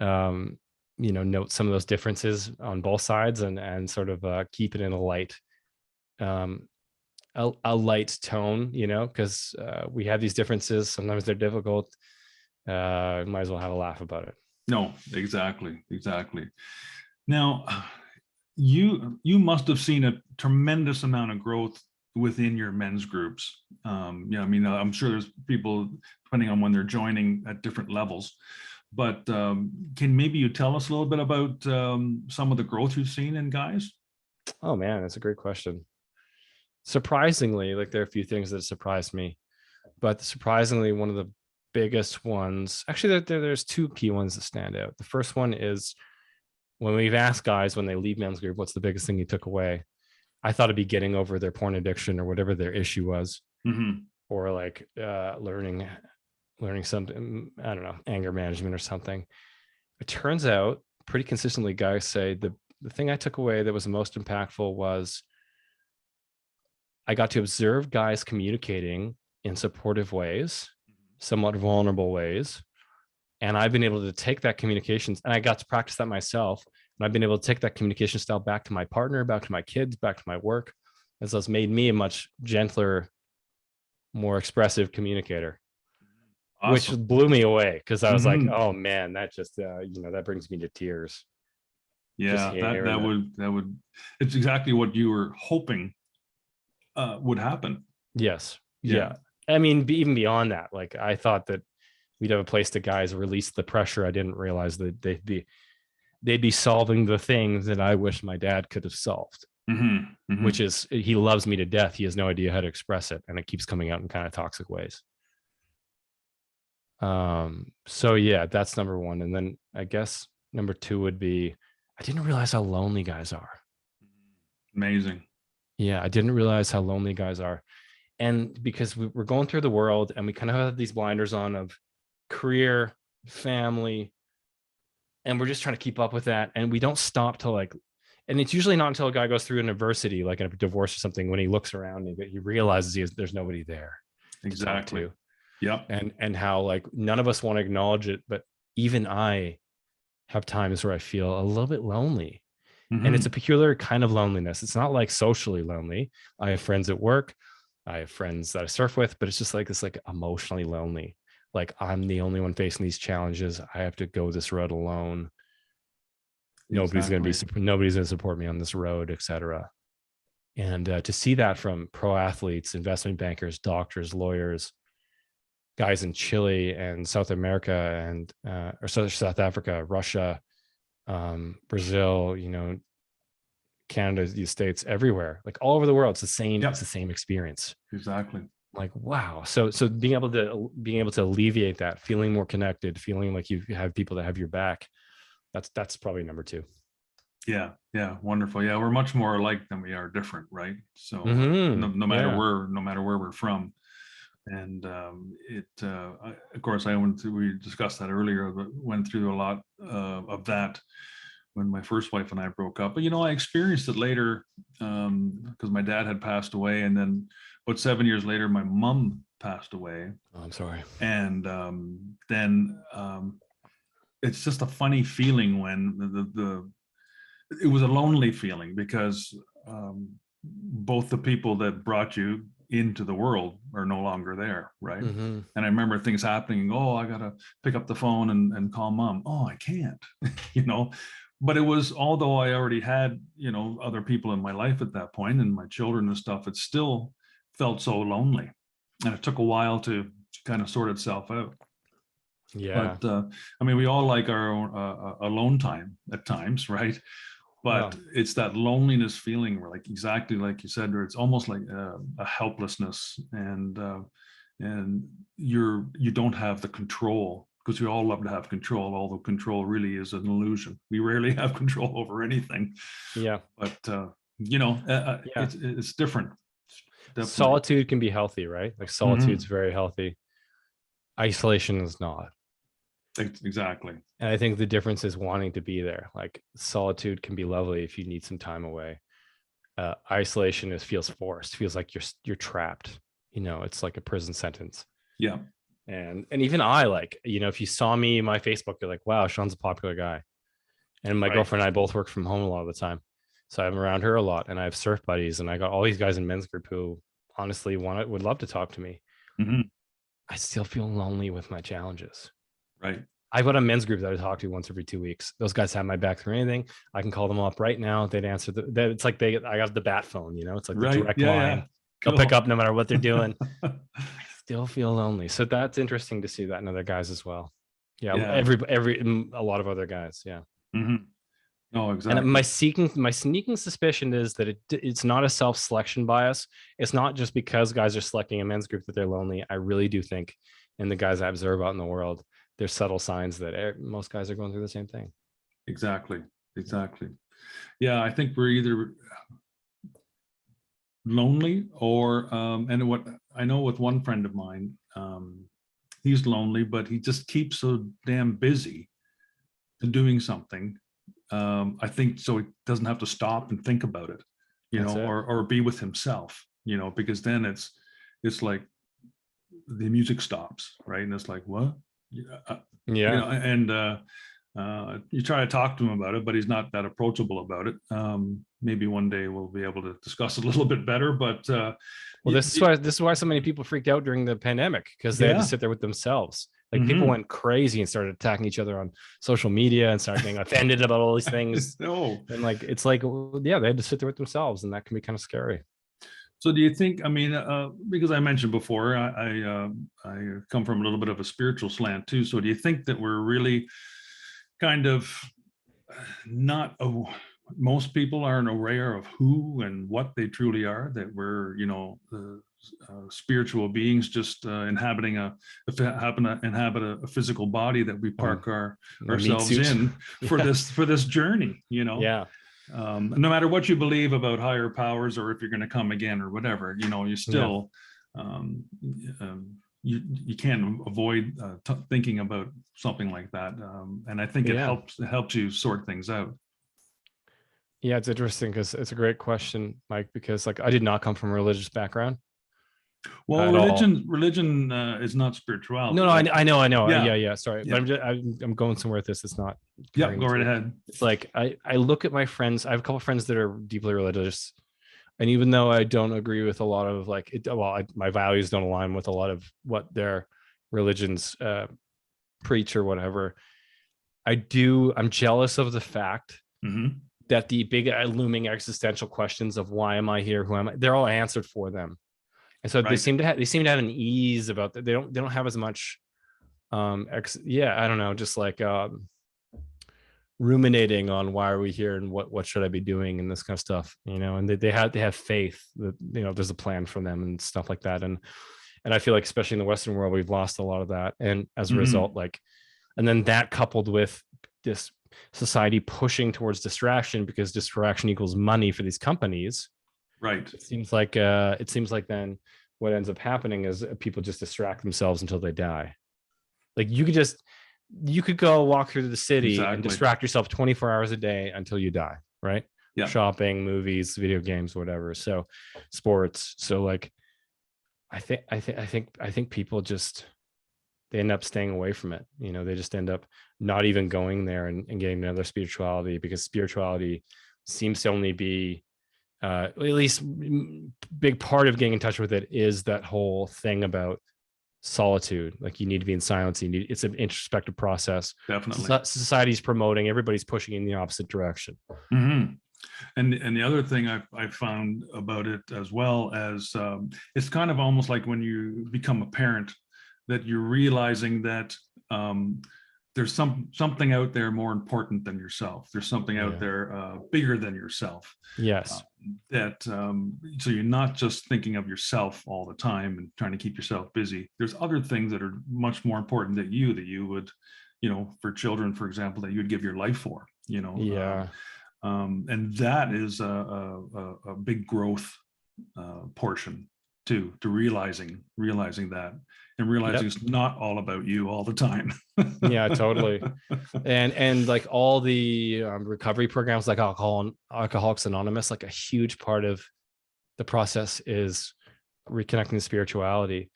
note some of those differences on both sides, and sort of keep it in a light, a light tone, because we have these differences. Sometimes they're difficult. Might as well have a laugh about it. No, exactly. Now, you must have seen a tremendous amount of growth within your men's groups. I mean, I'm sure there's people, depending on when they're joining, at different levels. But can maybe you tell us a little bit about some of the growth you've seen in guys? Oh man, that's a great question. Surprisingly, like, there are a few things that surprised me, but surprisingly, one of the biggest ones, actually, there's two key ones that stand out. The first one is, when we've asked guys when they leave men's group, what's the biggest thing you took away? I thought it'd be getting over their porn addiction or whatever their issue was, or like learning something, I don't know, anger management or something. It turns out pretty consistently guys say the thing I took away that was the most impactful was I got to observe guys communicating in supportive ways, somewhat vulnerable ways. And I've been able to take that communication, and I got to practice that myself. And I've been able to take that communication style back to my partner, back to my kids, back to my work. And so it's made me a much gentler, more expressive communicator, which blew me away, because I was like, oh man, that just, that brings me to tears. Yeah, that would, it's exactly what you were hoping would happen. Yes. Yeah. I mean, even beyond that, like, I thought that we'd have a place to guys release the pressure. I didn't realize that they'd be solving the things that I wish my dad could have solved, which is, he loves me to death. He has no idea how to express it, and it keeps coming out in kind of toxic ways. So yeah, that's number one. And then I guess number two would be, I didn't realize how lonely guys are. Amazing. Yeah, I didn't realize how lonely guys are. And because we're going through the world, and we kind of have these blinders on of career, family, and we're just trying to keep up with that. And we don't stop to like, and it's usually not until a guy goes through an adversity, like a divorce or something, when he looks around and he realizes there's nobody there. Exactly. Yep. And how, like, none of us want to acknowledge it, but even I have times where I feel a little bit lonely. And it's a peculiar kind of loneliness. It's not like socially lonely. I have friends at work, I have friends that I surf with, but it's just like this, like, emotionally lonely. Like, I'm the only one facing these challenges. I have to go this road alone. Nobody's going to support me on this road, etc. And to see that from pro athletes, investment bankers, doctors, lawyers, guys in Chile and South America, and or South Africa, Russia, Brazil, Canada, the States, everywhere, like all over the world, it's the same. It's the same experience. Exactly. Like, wow. So being able to alleviate that, feeling more connected, feeling like you have people that have your back, that's probably number two. Yeah. Wonderful. Yeah, we're much more alike than we are different, right? So no matter where we're from. And of course, we discussed that earlier, but went through a lot of that when my first wife and I broke up. But I experienced it later because my dad had passed away, and then about 7 years later, my mom passed away. Oh, I'm sorry. And then it's just a funny feeling when it was a lonely feeling, because both the people that brought you into the world are no longer there, right? And I remember things happening. Oh, I gotta pick up the phone and call mom. Oh, I can't, But it was, although I already had, other people in my life at that point, and my children and stuff, it still felt so lonely, and it took a while to kind of sort itself out. Yeah. But I mean, we all like our own alone time at times, right? But it's that loneliness feeling where, like, exactly like you said, where it's almost like a helplessness, and you don't have the control, because we all love to have control, although control really is an illusion. We rarely have control over anything. Yeah. But it's different. Definitely. Solitude can be healthy, right? Like, solitude's very healthy. Isolation is not. Exactly. And I think the difference is wanting to be there. Like, solitude can be lovely if you need some time away. Isolation feels forced, feels like you're trapped. It's like a prison sentence. Yeah. And even I, like, if you saw me in my Facebook, you're like, wow, Sean's a popular guy. And my Right. girlfriend and I both work from home a lot of the time. So I'm around her a lot, and I have surf buddies, and I got all these guys in men's group who honestly would love to talk to me. Mhm. I still feel lonely with my challenges. Right. I've got a men's group that I talk to once every 2 weeks. Those guys have my back through anything. I can call them up right now. They'd answer it's like I have the bat phone, it's like the Right. direct Yeah. line. Yeah. They'll pick Cool. up no matter what they're doing. I still feel lonely. So that's interesting to see that in other guys as well. Yeah. Yeah. A lot of other guys. Yeah. Mhm. No, And exactly. my sneaking suspicion is that it's not a self-selection bias. It's not just because guys are selecting a men's group that they're lonely. I really do think, in the guys I observe out in the world, there's subtle signs that most guys are going through the same thing. Exactly. Exactly. Yeah, I think we're either lonely or and what I know with one friend of mine, he's lonely, but he just keeps so damn busy doing something. I think so he doesn't have to stop and think about it, That's it. or be with himself, because then it's like the music stops, right? And it's like, what? Yeah. And you try to talk to him about it, but he's not that approachable about it. Maybe one day we'll be able to discuss it a little bit better, but Well, this is why so many people freaked out during the pandemic, because they had to Yeah. sit there with themselves. Like, people Mhm. went crazy and started attacking each other on social media and started getting offended about all these things. No. And like, it's like, yeah, they had to sit there with themselves, and that can be kind of scary. So do you think, I mean, because I mentioned before, I come from a little bit of a spiritual slant too. So do you think that we're really kind of not, most people aren't aware of who and what they truly are, that we're, spiritual beings just inhabit a physical body that we park A meat ourselves suit. in for Yeah. this journey, Yeah. no matter what you believe about higher powers or if you're going to come again or whatever, you still, you can't avoid thinking about something like that. And I think it Yeah. helps you sort things out. Yeah, it's interesting because it's a great question, Mike, because like, I did not come from a religious background Well, at all. religion is not spirituality. No, Right? I know. Yeah. Yeah. Sorry. Yeah. But I'm going somewhere with this. It's not Yeah. carrying Go right through. ahead. It's like, I look at my friends. I have a couple of friends that are deeply religious. And even though I don't agree with a lot of like, my values don't align with a lot of what their religions preach or whatever, I'm jealous of the fact Mhm. that the big looming existential questions of why am I here, who am I, they're all answered for them. And so they Right. seem to have an ease about that. They don't have as much I don't know, just like ruminating on why are we here and what should I be doing and this kind of stuff, and they have faith that there's a plan for them and stuff like that. And I feel like, especially in the Western world, we've lost a lot of that. And as a Mhm. result, like, and then that coupled with this society pushing towards distraction, because distraction equals money for these companies. Right. It seems like then what ends up happening is people just distract themselves until they die. Like, you could go walk through the city and Exactly. distract yourself 24 hours a day until you die, right? Yeah. Shopping, movies, video games, whatever. So sports. So like, I think people just, they end up staying away from it. They just end up not even going there and getting another spirituality, because spirituality seems to only be, at least big part of getting in touch with it is that whole thing about solitude. Like, you need to be in silence. It's an introspective process. Definitely. Society's promoting, everybody's pushing in the opposite direction. Mm-hmm. And the other thing I found about it, as well as, it's kind of almost like when you become a parent, that you're realizing that there's something out there more important than yourself. There's something out there bigger than yourself. Yes. So you're not just thinking of yourself all the time and trying to keep yourself busy. There's other things that are much more important that you would, for children, for example, that you would give your life for. Yeah. And that is a big growth portion too, to realizing that, and realizing it's not all about you all the time. Yeah, totally. And like, all the recovery programs like Alcoholics Anonymous, like, a huge part of the process is reconnecting to spirituality.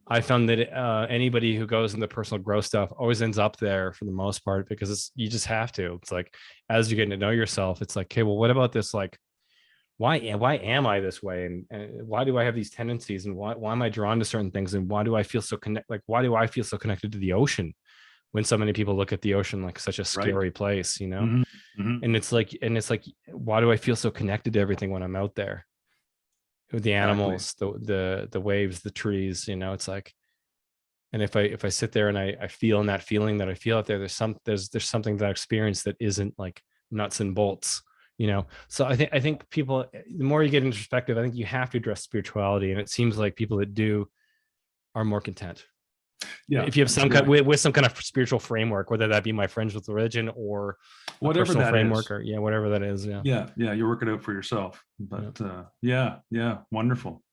I found that anybody who goes into personal growth stuff always ends up there for the most part, because you just have to. It's like, as you're getting to know yourself, it's like, okay, well, what about this? Like, why am I this way? And why do I have these tendencies? And why am I drawn to certain things? And why do I feel so why do I feel so connected to the ocean when so many people look at the ocean like such a scary place, you know? Mhm, mhm. And it's like, why do I feel so connected to everything when I'm out there with the Exactly. animals, the waves, the trees, you know? It's like, and if I sit there and I feel in that feeling that I feel out there, there's something that I experience that isn't like nuts and bolts, you know. So I think people, the more you get into perspective, I think you have to address spirituality, and it seems like people that do are more content. Yeah, If you have some kind exactly. with some kind of spiritual framework, whether that be my friends with religion or a Whatever personal that is. framework, or yeah, whatever that is. Yeah. Yeah, yeah, you work it out for yourself. Yeah. But yeah, yeah, wonderful.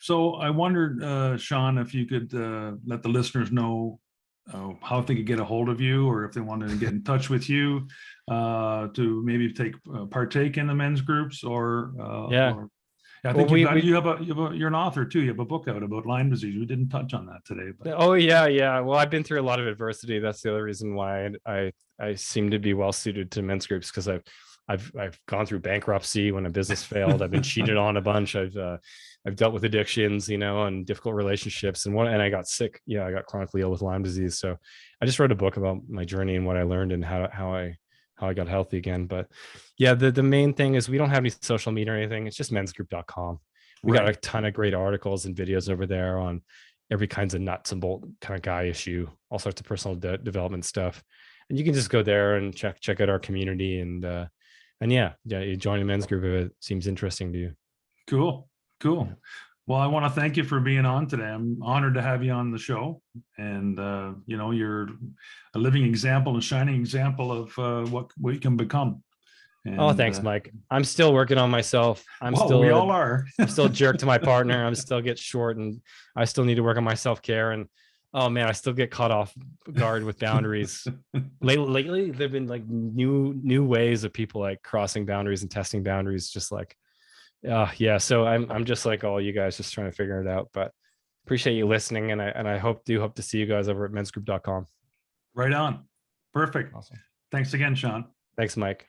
So I wondered, Sean, if you could let the listeners know how they could get a hold of you, or if they wanted to get in touch with you to maybe partake in the men's groups, Yeah. or I Well, think you're an author too. You have a book out about Lyme disease. We didn't touch on that today, but oh yeah, yeah. Well, I've been through a lot of adversity. That's the other reason why I seem to be well suited to men's groups, because I've gone through bankruptcy when a business failed. I've been cheated on a bunch. I've dealt with addictions, you know, and difficult relationships, and I got sick. Yeah, I got chronically ill with Lyme disease. So I just wrote a book about my journey and what I learned and how I got healthy again. But yeah, the main thing is we don't have any social media or anything. It's just mensgroup.com. We got a right. ton of great articles and videos over there on every kinds of nuts and bolt kind of guy issue, all sorts of personal development stuff. And you can just go there and check out our community, and yeah, you join a men's group if it seems interesting to you. Cool, Yeah. cool. Well, I want to thank you for being on today. I'm honored to have you on the show, and you're a living example, a shining example of what you can become. Oh, And thanks, Mike. I'm still working on myself. well, we all are. I'm still a jerk to my partner. I'm still get short, and I still need to work on my self-care. And oh man, I still get caught off guard with boundaries. Lately, there've been like new ways of people like crossing boundaries and testing boundaries, just like yeah. So I'm just like all you guys, just trying to figure it out. But appreciate you listening, and I hope to see you guys over at mensgroup.com. Right on. Perfect. Awesome. Thanks again, Sean. Thanks, Mike.